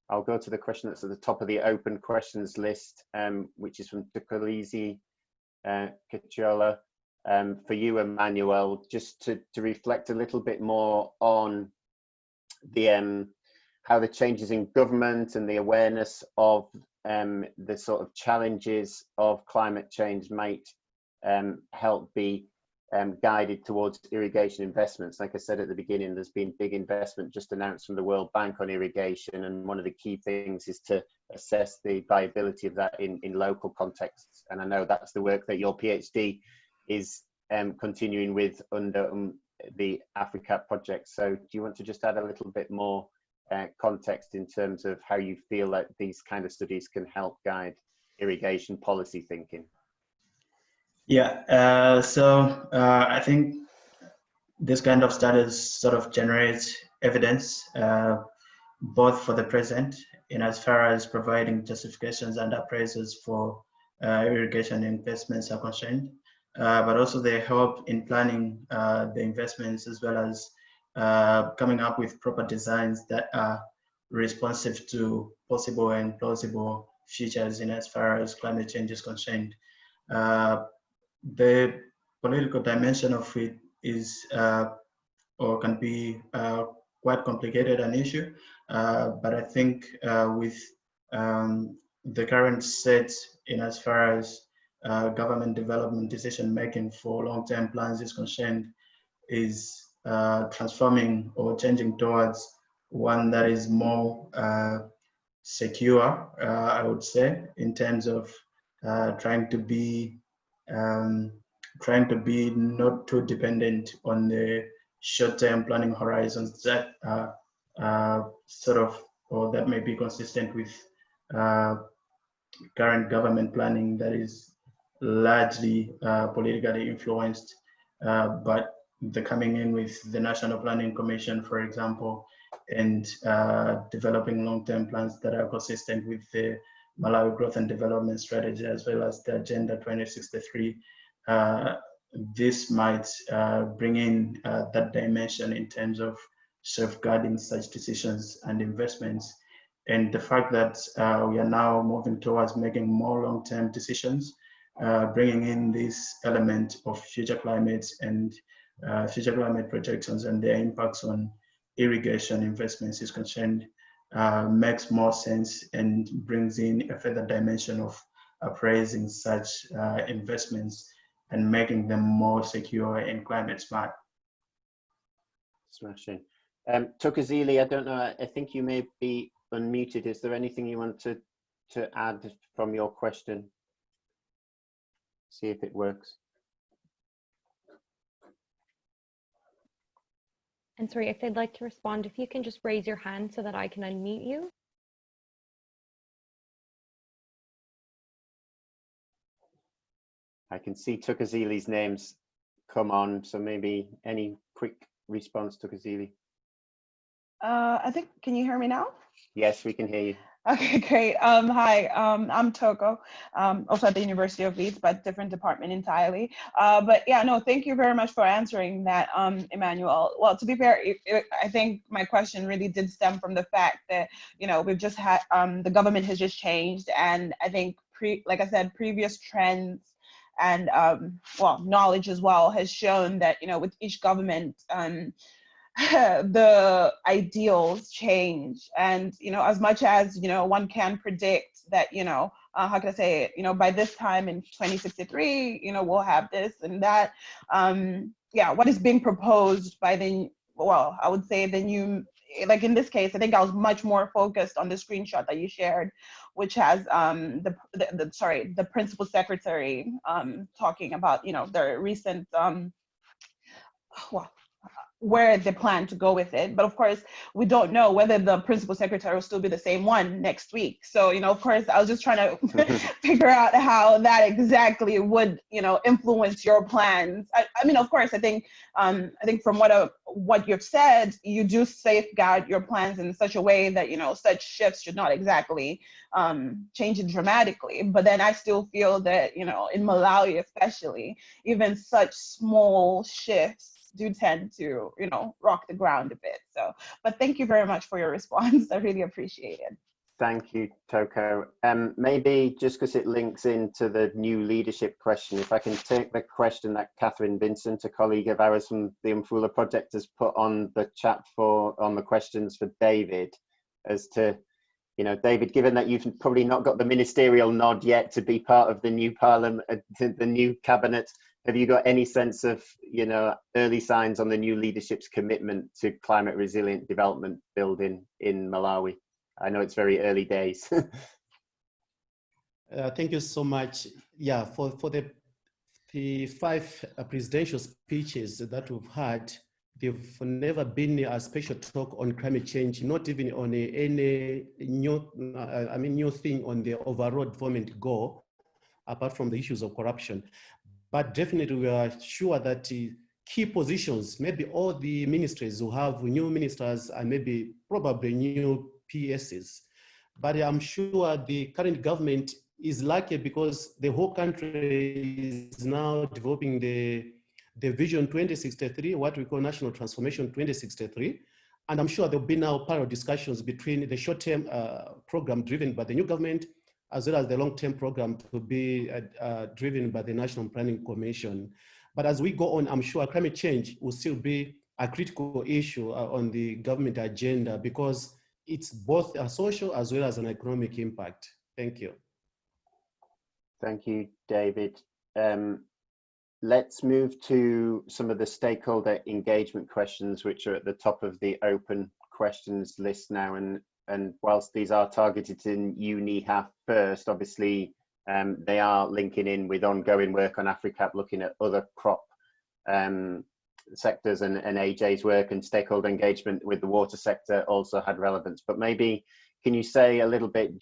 I'll go to the question that's at the top of the open questions list, which is from Tukolisi Kachola. For you, Emmanuel, just to reflect a little bit more on the how the changes in government and the awareness of the sort of challenges of climate change might help be guided towards irrigation investments. Like I said at the beginning, there's been big investment just announced from the World Bank on irrigation, and one of the key things is to assess the viability of that in local contexts. And I know that's the work that your PhD is continuing with under the AFRICAP project. So do you want to just add a little bit more context in terms of how you feel that these kind of studies can help guide irrigation policy thinking? Yeah, so I think this kind of studies sort of generate evidence both for the present in as far as providing justifications and appraisals for irrigation investments are concerned, but also they help in planning the investments as well as coming up with proper designs that are responsive to possible and plausible futures in as far as climate change is concerned. The political dimension of it is or can be quite complicated an issue, but I think with the current set in as far as government development decision making for long-term plans is concerned is transforming or changing towards one that is more secure, I would say, in terms of trying to be not too dependent on the short-term planning horizons that are sort of, or that may be consistent with current government planning that is largely politically influenced, but the coming in with the National Planning Commission, for example, and developing long-term plans that are consistent with the Malawi Growth and Development Strategy, as well as the Agenda 2063. This might bring in that dimension in terms of safeguarding such decisions and investments. And the fact that we are now moving towards making more long-term decisions, bringing in this element of future climates and future climate projections and their impacts on irrigation investments is concerned, makes more sense and brings in a further dimension of appraising such investments and making them more secure and climate smart. Smashing. Thokozile, I don't know, I think you may be unmuted. Is there anything you want to add from your question? See if it works. And sorry, if they'd like to respond, if you can just raise your hand so that I can unmute you. I can see Thokozile's names come on, so maybe any quick response, Thokozile? I think, can you hear me now? Yes, we can hear you. Okay, great. Hi, I'm Toko, also at the University of Leeds, but different department entirely. But yeah, no, thank you very much for answering that, Emmanuel. Well, to be fair, I think my question really did stem from the fact that, you know, we've just had, the government has just changed. And I think, like I said, previous trends and, well, knowledge as well has shown that, you know, with each government, the ideals change. And, you know, as much as, you know, one can predict that, you know, how can I say it, you know, by this time in 2063, you know, we'll have this and that. Yeah, what is being proposed by the, well, I would say the new, like in this case, I think I was much more focused on the screenshot that you shared, which has the principal secretary talking about, you know, the recent, well, where they plan to go with it. But of course, we don't know whether the principal secretary will still be the same one next week. So, you know, of course, I was just trying to figure out how that exactly would, you know, influence your plans. I mean, of course, I think from what you've said, you do safeguard your plans in such a way that, you know, such shifts should not exactly change it dramatically. But then I still feel that, you know, in Malawi especially, even such small shifts do tend to, you know, rock the ground a bit. So, but thank you very much for your response. I really appreciate it. Thank you, Toko. Maybe just because it links into the new leadership question, if I can take the question that Catherine Vincent, a colleague of ours from the UMFULA project, has put on the chat on the questions for David, as to, you know, David, given that you've probably not got the ministerial nod yet to be part of the new parliament, the new cabinet, have you got any sense of, you know, early signs on the new leadership's commitment to climate resilient development building in Malawi? I know it's very early days. Thank you so much. Yeah, for the 5 presidential speeches that we've had, there've never been a special talk on climate change, not even on any new thing on the overall development goal, apart from the issues of corruption. But definitely we are sure that key positions, maybe all the ministries will have new ministers and maybe probably new PSs. But I'm sure the current government is lucky because the whole country is now developing the Vision 2063, what we call National Transformation 2063. And I'm sure there'll be now parallel discussions between the short-term program driven by the new government, as well as the long-term program to be driven by the National Planning Commission. But as we go on, I'm sure climate change will still be a critical issue on the government agenda because it's both a social as well as an economic impact. Thank you. Thank you, David. Let's move to some of the stakeholder engagement questions, which are at the top of the open questions list now. And whilst these are targeted in UNIHA first, obviously they are linking in with ongoing work on AFRICAP, looking at other crop sectors, and AJ's work and stakeholder engagement with the water sector also had relevance. But maybe can you say a little bit,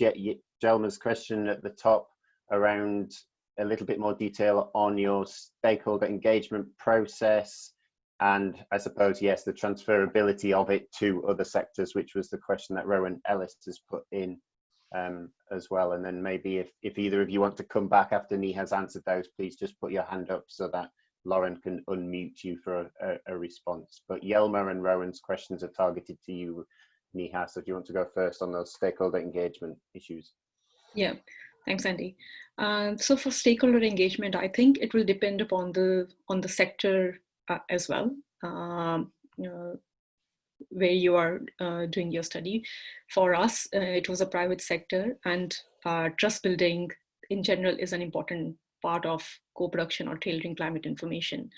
Jelma's question at the top, around a little bit more detail on your stakeholder engagement process, and I suppose, yes, the transferability of it to other sectors, which was the question that Rowan Ellis has put in as well. And then maybe if either of you want to come back after Niha's answered those, please just put your hand up so that Lauren can unmute you for a response. But Yelma and Rowan's questions are targeted to you, Niha, so if you want to go first on those stakeholder engagement issues. Yeah, thanks, Andy. So for stakeholder engagement, I think it will depend upon the sector as well. You know, where you are doing your study. For us, it was a private sector, and trust building in general is an important part of co-production or tailoring climate information.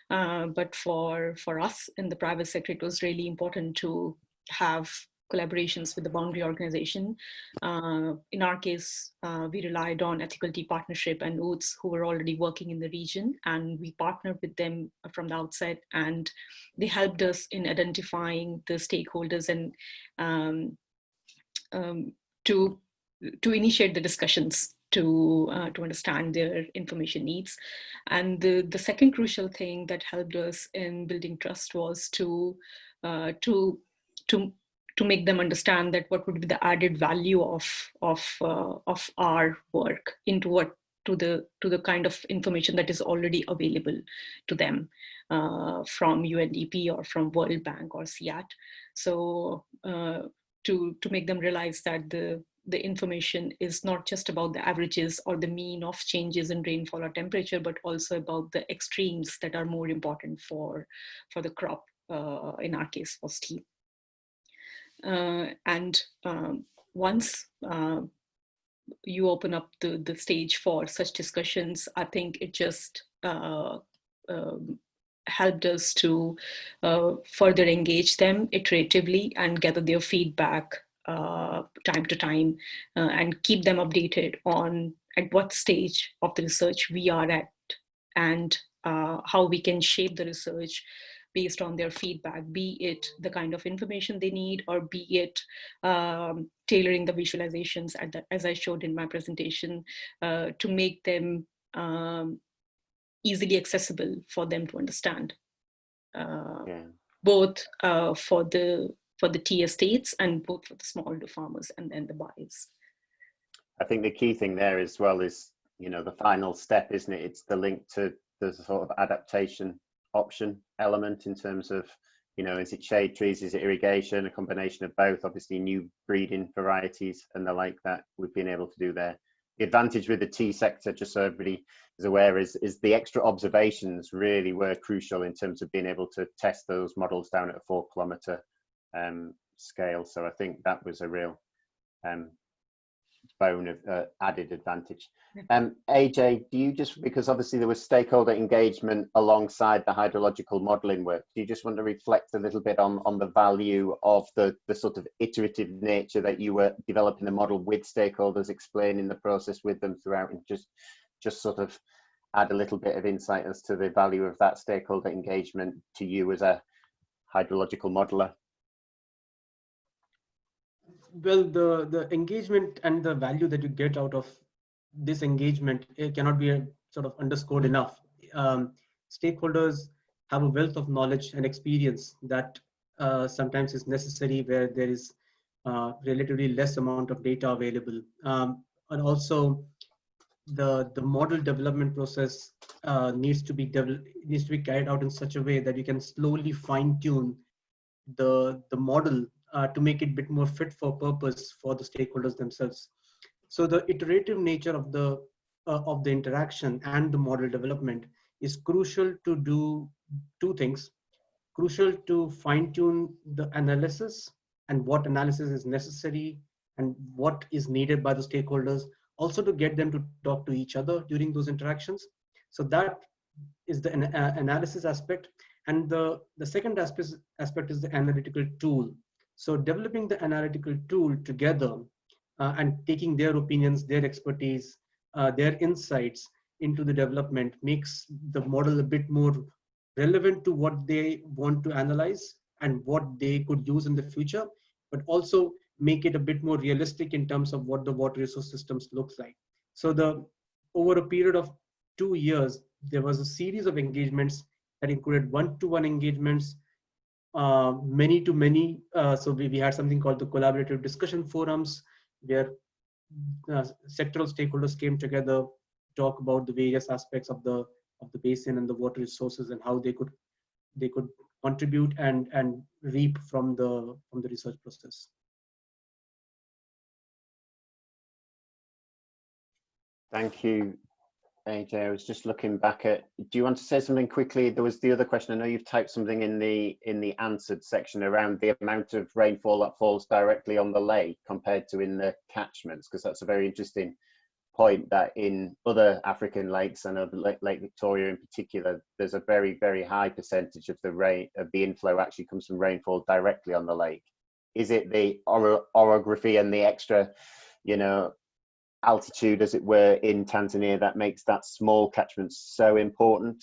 But for us in the private sector, it was really important to have collaborations with the boundary organization. In our case, we relied on Ethical Tea Partnership and OOTS, who were already working in the region, and we partnered with them from the outset, and they helped us in identifying the stakeholders and to initiate the discussions to understand their information needs. And the second crucial thing that helped us in building trust was to make them understand that what would be the added value of our work to the kind of information that is already available to them from UNDP or from World Bank or CIAT. So to make them realize that the information is not just about the averages or the mean of changes in rainfall or temperature, but also about the extremes that are more important for the crop, in our case for tea. Once you open up the stage for such discussions, I think it just helped us to further engage them iteratively and gather their feedback time to time, and keep them updated on at what stage of the research we are at, and how we can shape the research based on their feedback, be it the kind of information they need, or be it tailoring the visualizations as I showed in my presentation, to make them easily accessible for them to understand, both for the tea estates and both for the smallholder farmers and then the buyers. I think the key thing there as well is, the final step, isn't it? It's the link to the sort of adaptation option element in terms of, is it shade trees, is it irrigation, a combination of both, obviously new breeding varieties and the like that we've been able to do there. The advantage with the tea sector, just so everybody is aware, is the extra observations really were crucial in terms of being able to test those models down at a 4 kilometre scale. So I think that was a real bone of added advantage. AJ, do you just, because obviously there was stakeholder engagement alongside the hydrological modelling work, do you just want to reflect a little bit on the value of the sort of iterative nature that you were developing the model with stakeholders, explaining the process with them throughout, and just sort of add a little bit of insight as to the value of that stakeholder engagement to you as a hydrological modeler? Well, the engagement and the value that you get out of this engagement, it cannot be sort of underscored enough. Stakeholders have a wealth of knowledge and experience that sometimes is necessary where there is relatively less amount of data available. And also the model development process needs to be carried out in such a way that you can slowly fine tune the model to make it a bit more fit for purpose for the stakeholders themselves. So the iterative nature of the interaction and the model development is crucial to do two things. Crucial to fine tune the analysis and what analysis is necessary and what is needed by the stakeholders. Also to get them to talk to each other during those interactions. So that is the analysis aspect. And the second aspect is the analytical tool. So developing the analytical tool together and taking their opinions, their expertise, their insights into the development makes the model a bit more relevant to what they want to analyze and what they could use in the future, but also make it a bit more realistic in terms of what the water resource systems looks like. So over a period of 2 years, there was a series of engagements that included one-to-one engagements, many-to-many. So we had something called the collaborative discussion forums, where sectoral stakeholders came together to talk about the various aspects of the basin and the water resources and how they could contribute and reap from the research process. Thank you AJ, I was just looking back at, do you want to say something quickly? There was the other question. I know you've typed something in the answered section around the amount of rainfall that falls directly on the lake compared to in the catchments, because that's a very interesting point, that in other African lakes, and Lake Victoria in particular, there's a very, very high percentage of the inflow actually comes from rainfall directly on the lake. Is it the orography and the extra, you know, altitude, as it were, in Tanzania that makes that small catchment so important,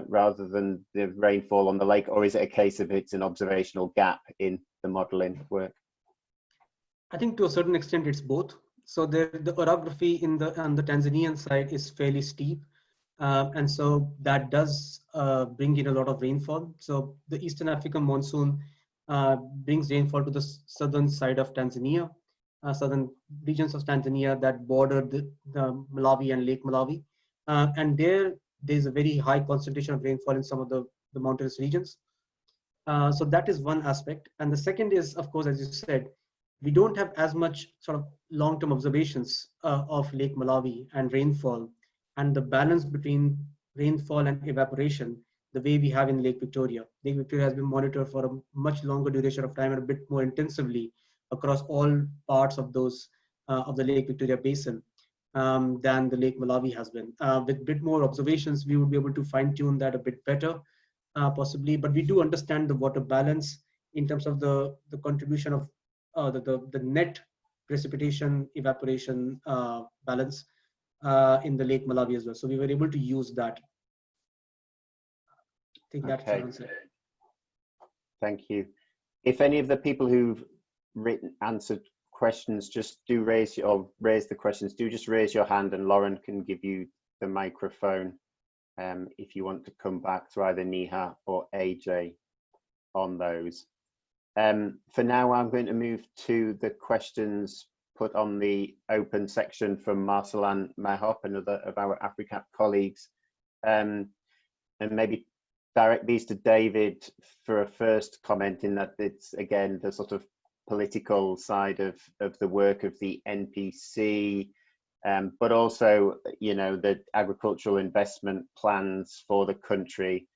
rather than the rainfall on the lake? Or is it a case of it's an observational gap in the modeling work? I think to a certain extent it's both. So the orography on the Tanzanian side is fairly steep, and so that does bring in a lot of rainfall. So the Eastern African monsoon brings rainfall to the southern side of Tanzania, southern regions of Tanzania that border the Malawi and Lake Malawi. And there's a very high concentration of rainfall in some of the mountainous regions. So that is one aspect. And the second is, of course, as you said, we don't have as much sort of long-term observations of Lake Malawi and rainfall, and the balance between rainfall and evaporation the way we have in Lake Victoria. Lake Victoria has been monitored for a much longer duration of time and a bit more intensively across all parts of those of the Lake Victoria basin than the Lake Malawi has been. With a bit more observations, we would be able to fine-tune that a bit better, possibly. But we do understand the water balance in terms of the contribution of the net precipitation evaporation balance in the Lake Malawi as well. So we were able to use that. I think that's the answer. Thank you. If any of the people who've answered questions just do raise the questions, do just raise your hand and Lauren can give you the microphone if you want to come back to either Niha or AJ on those. For now, I'm going to move to the questions put on the open section from Marcelan Mahop, another of our AFRICAP colleagues, and maybe direct these to David for a first comment, in that it's, again, the sort of political side of the work of the NPC, but also, you know, the agricultural investment plans for the country.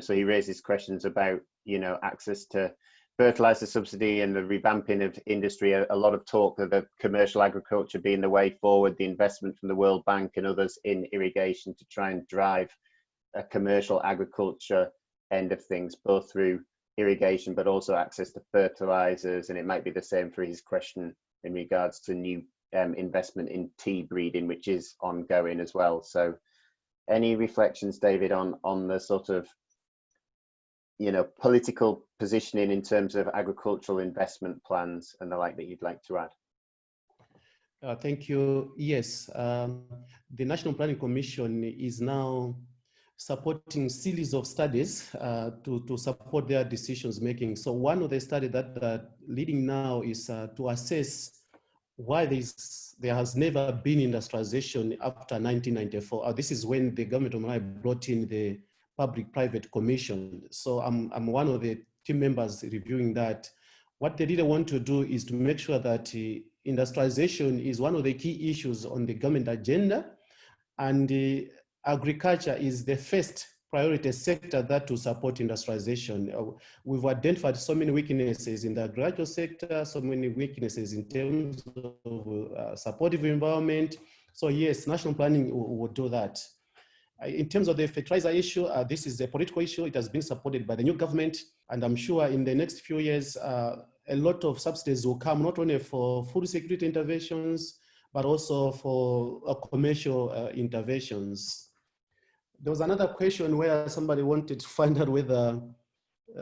So he raises questions about, you know, access to fertilizer subsidy and the revamping of industry. A lot of talk of the commercial agriculture being the way forward, the investment from the World Bank and others in irrigation to try and drive a commercial agriculture end of things, both through irrigation but also access to fertilizers. And it might be the same for his question in regards to new investment in tea breeding, which is ongoing as well. So any reflections, David, on the sort of, you know, political positioning in terms of agricultural investment plans and the like that you'd like to add? Thank you. Yes, the National Planning Commission is now supporting series of studies to support their decisions making. So one of the studies that leading now is to assess why there has never been industrialization after 1994. This is when the government of Malawi brought in the Public-Private Commission. So I'm one of the team members reviewing that. What they really want to do is to make sure that industrialization is one of the key issues on the government agenda, and agriculture is the first priority sector that to support industrialization. We've identified so many weaknesses in the agricultural sector, so many weaknesses in terms of supportive environment. So yes, national planning will do that. In terms of the fertilizer issue, this is a political issue. It has been supported by the new government, and I'm sure in the next few years, a lot of subsidies will come, not only for food security interventions, but also for commercial interventions. There was another question where somebody wanted to find out whether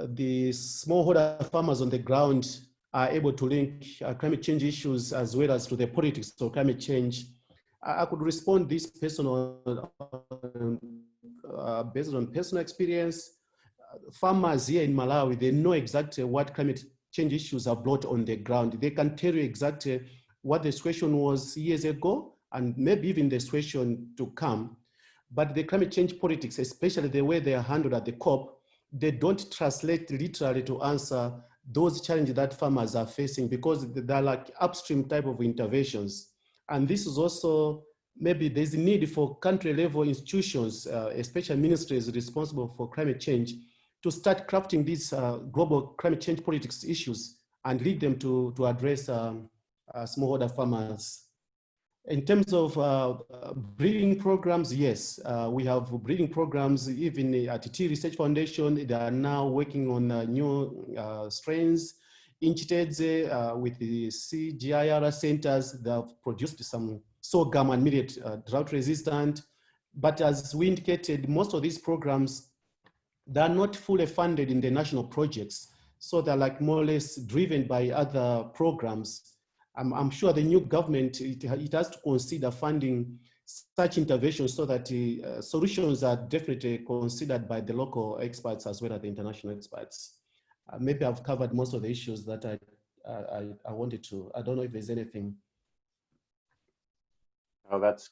the smallholder farmers on the ground are able to link climate change issues as well as to the politics of climate change. I could respond this based on personal experience. Farmers here in Malawi, they know exactly what climate change issues are brought on the ground. They can tell you exactly what the situation was years ago and maybe even the situation to come. But the climate change politics, especially the way they are handled at the COP, they don't translate literally to answer those challenges that farmers are facing, because they're like upstream type of interventions. And this is also maybe there's a need for country level institutions, especially ministries responsible for climate change, to start crafting these global climate change politics issues and lead them to address smallholder farmers. In terms of breeding programs, yes, we have breeding programs. Even at T Research Foundation, they are now working on new strains. Inchitedze with the CGIR centers, they have produced some sorghum and millet drought resistant. But as we indicated, most of these programs, they are not fully funded in the national projects. So they're like more or less driven by other programs. I'm sure the new government, it has to consider funding such interventions so that solutions are definitely considered by the local experts as well as the international experts. Maybe I've covered most of the issues that I wanted to. I don't know if there's anything. Oh, that's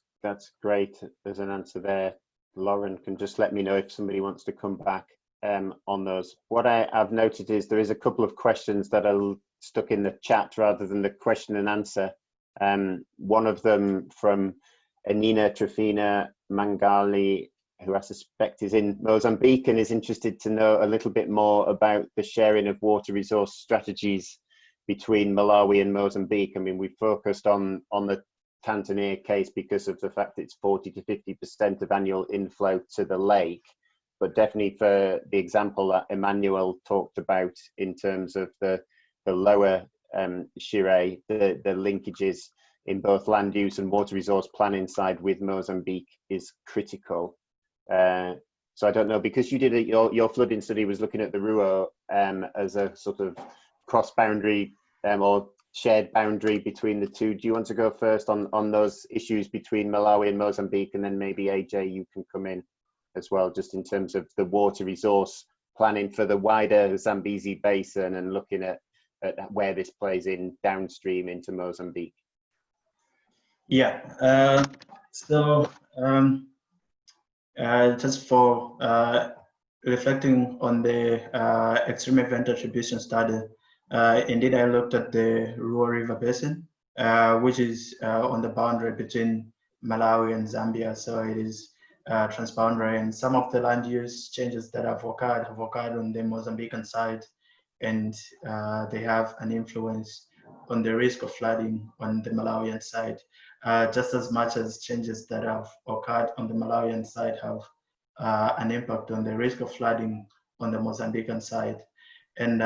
great. There's an answer there. Lauren can just let me know if somebody wants to come back on those. What I've noted is there is a couple of questions that are stuck in the chat rather than the question and answer. One of them from Anina Trifina Mangali, who I suspect is in Mozambique and is interested to know a little bit more about the sharing of water resource strategies between Malawi and Mozambique. I mean, we focused on the Tanzania case because of the fact it's 40 to 50% of annual inflow to the lake, but definitely for the example that Emmanuel talked about in terms of the lower Shire, the linkages in both land use and water resource planning side with Mozambique is critical. So I don't know, because you did your flooding study was looking at the Ruo as a sort of cross-boundary or shared boundary between the two. Do you want to go first on those issues between Malawi and Mozambique, and then maybe AJ, you can come in as well, just in terms of the water resource planning for the wider Zambezi basin and looking at where this plays in downstream into Mozambique. Yeah, just for reflecting on the extreme event attribution study, indeed I looked at the Ruo River Basin, which is on the boundary between Malawi and Zambia, so it is transboundary, and some of the land use changes that have occurred on the Mozambican side, and they have an influence on the risk of flooding on the Malawian side, just as much as changes that have occurred on the Malawian side have an impact on the risk of flooding on the Mozambican side. And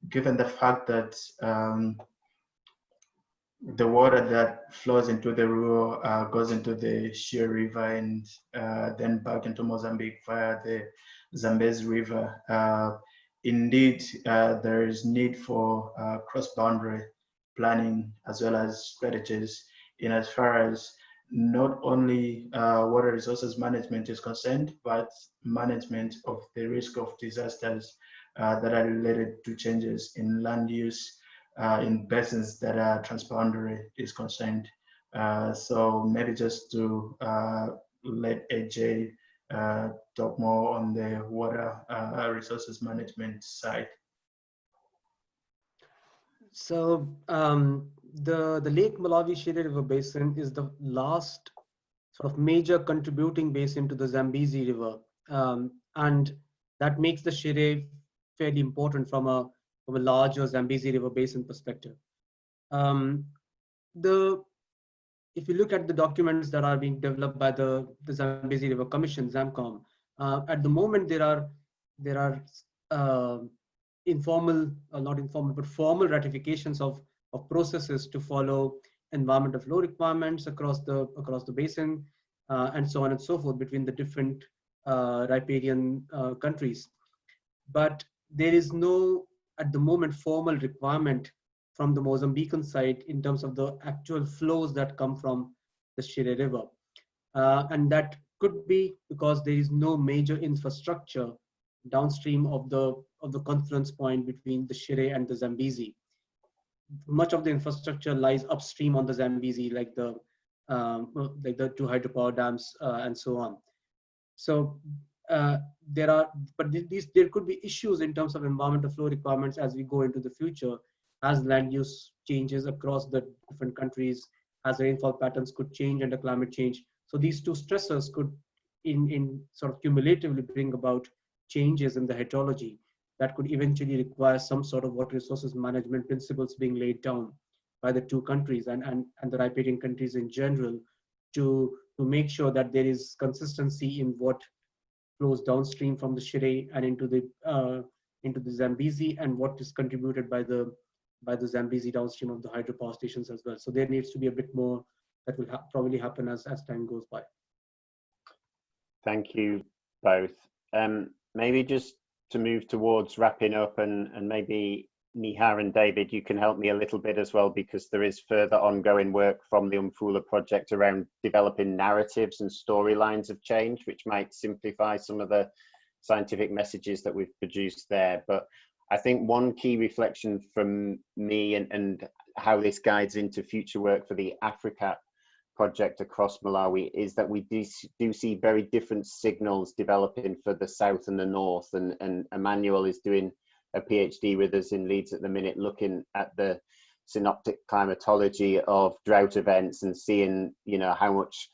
given the fact that the water that flows into the Ruo goes into the Shire River and then back into Mozambique via the Zambezi River, indeed, there is need for cross-boundary planning as well as strategies in as far as not only water resources management is concerned, but management of the risk of disasters that are related to changes in land use in basins that are transboundary is concerned. So maybe just to let AJ talk more on the water resources management side. So the Lake Malawi-Shire River Basin is the last sort of major contributing basin to the Zambezi River, and that makes the Shire fairly important from a larger Zambezi River Basin perspective. If you look at the documents that are being developed by the Zambezi River Commission, ZAMCOM, at the moment there are informal, not informal, but formal ratifications of processes to follow environmental flow requirements across the basin, and so on and so forth between the different riparian countries. But there is no, at the moment, formal requirement from the Mozambican side in terms of the actual flows that come from the Shire River. And that could be because there is no major infrastructure downstream of the confluence point between the Shire and the Zambezi. Much of the infrastructure lies upstream on the Zambezi, like the two hydropower dams and so on. So there could be issues in terms of environmental flow requirements as we go into the future, as land use changes across the different countries, as the rainfall patterns could change under climate change. So these two stressors could in sort of cumulatively bring about changes in the hydrology that could eventually require some sort of water resources management principles being laid down by the two countries and the riparian countries in general to make sure that there is consistency in what flows downstream from the Shire and into the Zambezi, and what is contributed by the Zambezi downstream of the hydropower stations as well. So there needs to be a bit more that will probably happen as time goes by. Thank you both. Maybe just to move towards wrapping up, and maybe Niha and David, you can help me a little bit as well, because there is further ongoing work from the UMFULA project around developing narratives and storylines of change, which might simplify some of the scientific messages that we've produced there. But I think one key reflection from me and how this guides into future work for the AFRICAP project across Malawi is that we do see very different signals developing for the south and the north, and Emmanuel is doing a PhD with us in Leeds at the minute, looking at the synoptic climatology of drought events and seeing, how much,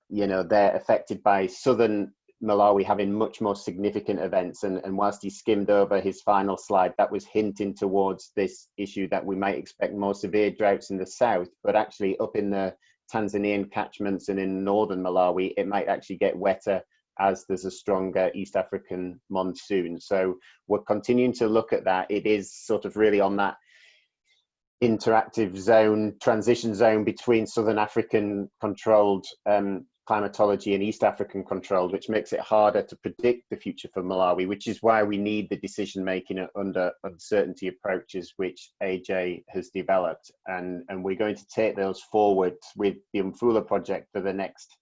they're affected by southern Malawi having much more significant events. And whilst he skimmed over his final slide, that was hinting towards this issue that we might expect more severe droughts in the south, but actually up in the Tanzanian catchments and in northern Malawi, it might actually get wetter as there's a stronger East African monsoon. So we're continuing to look at that. It is sort of really on that interactive zone, transition zone between Southern African controlled climatology and East African controlled, which makes it harder to predict the future for Malawi, which is why we need the decision making under uncertainty approaches which AJ has developed. And we're going to take those forward with the UMFULA project for the next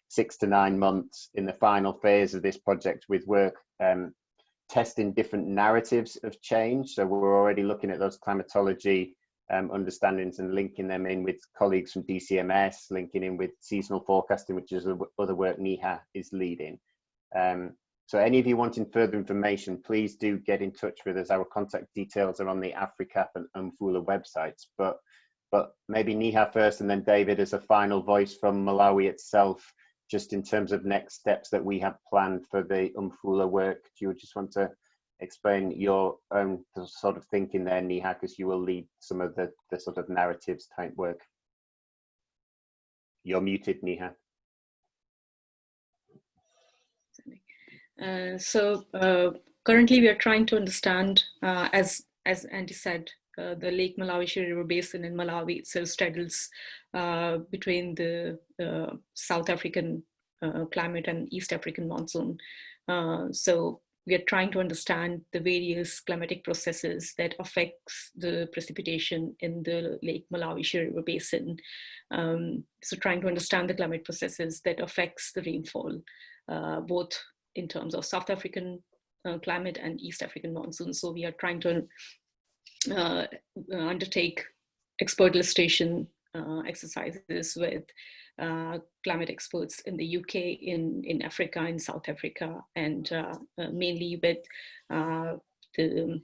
6 to 9 months in the final phase of this project, with work testing different narratives of change. So we're already looking at those climatology understandings and linking them in with colleagues from DCMS, linking in with seasonal forecasting, which is other work Niha is leading. So any of you wanting further information, please do get in touch with us. Our contact details are on the AFRICAP and UMFULA websites. But maybe Niha first, and then David as a final voice from Malawi itself, just in terms of next steps that we have planned for the UMFULA work. Do you just want to explain your own sort of thinking there, Niha, because you will lead some of the sort of narratives type work. You're muted, Niha. Currently we are trying to understand, as Andy said, the Lake Malawi-Shire River Basin in Malawi itself straddles between the South African climate and East African monsoon. So we are trying to understand the various climatic processes that affects the precipitation in the Lake Malawi-Shire River Basin. So trying to understand the climate processes that affects the rainfall, both in terms of South African climate and East African monsoon. So we are trying to undertake expert illustration exercises with climate experts in the UK, in Africa, in South Africa, and mainly with the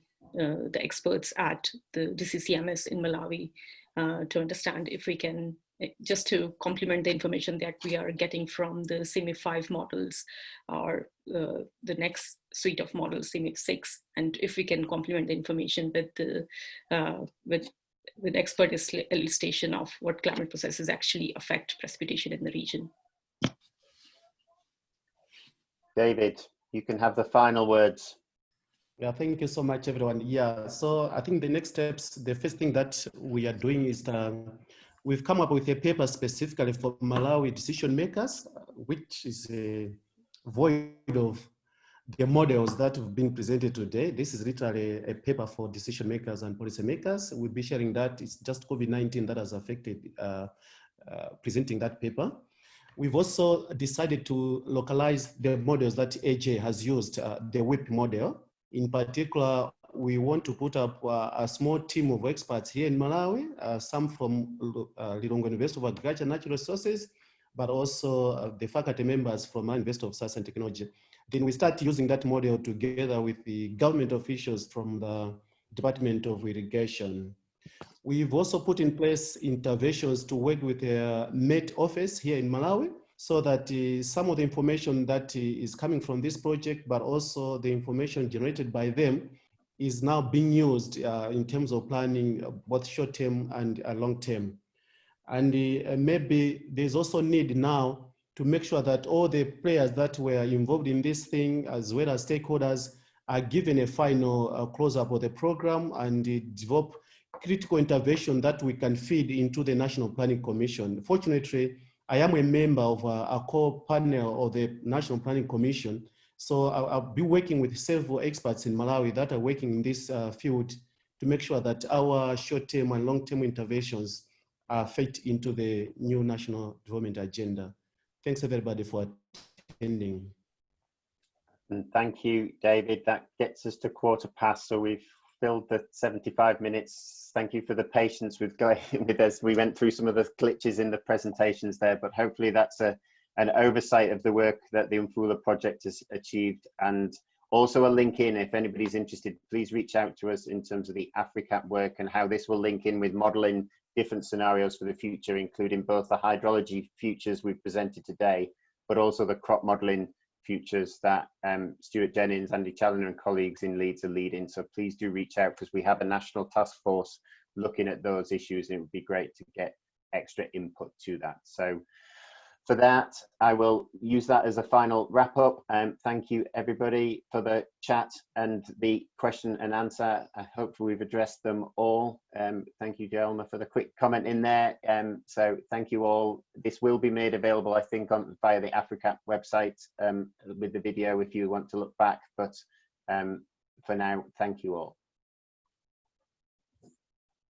experts at the DCCMS in Malawi to understand if we can, just to complement the information that we are getting from the CIMIP-5 models, or the next suite of models, CIMIP-6, and if we can complement the information with the with expert illustration of what climate processes actually affect precipitation in the region. David, you can have the final words. Yeah, thank you so much, everyone. Yeah, so I think the next steps, the first thing that we are doing is we've come up with a paper specifically for Malawi decision makers, which is void of the models that have been presented today. This is literally a paper for decision makers and policy makers. We'll be sharing that. It's just COVID-19 that has affected presenting that paper. We've also decided to localize the models that AJ has used, the WIP model. In particular, we want to put up a small team of experts here in Malawi, some from Lilongwe University of Agriculture and Natural Resources, but also the faculty members from our University of Science and Technology. Then we start using that model together with the government officials from the Department of Irrigation We've also put in place interventions to work with the Met office here in Malawi, so that some of the information that is coming from this project, but also the information generated by them, is now being used in terms of planning both short-term and long-term. And maybe there's also need now to make sure that all the players that were involved in this thing, as well as stakeholders, are given a final close-up of the program and develop critical intervention that we can feed into the National Planning Commission. Fortunately, I am a member of a core panel of the National Planning Commission. So I'll be working with several experts in Malawi that are working in this field to make sure that our short-term and long-term interventions are fit into the new national development agenda. Thanks everybody for attending. And thank you, David. That gets us to 15:15, so we've filled the 75 minutes. Thank you for the patience with going with us. We went through some of the glitches in the presentations there, but hopefully that's an oversight of the work that the UMFULA project has achieved, and also a link in, if anybody's interested, please reach out to us in terms of the AFRICAP work and how this will link in with modeling different scenarios for the future, including both the hydrology futures we've presented today, but also the crop modeling futures that Stuart Jennings, Andy Challoner and colleagues in Leeds are leading. So please do reach out, because we have a national task force looking at those issues, and it would be great to get extra input to that. So for that, I will use that as a final wrap up. Thank you everybody for the chat and the question and answer. I hope we've addressed them all. Thank you, Jelma, for the quick comment in there. So thank you all. This will be made available, I think, via the AFRICAP website with the video if you want to look back. But for now, thank you all.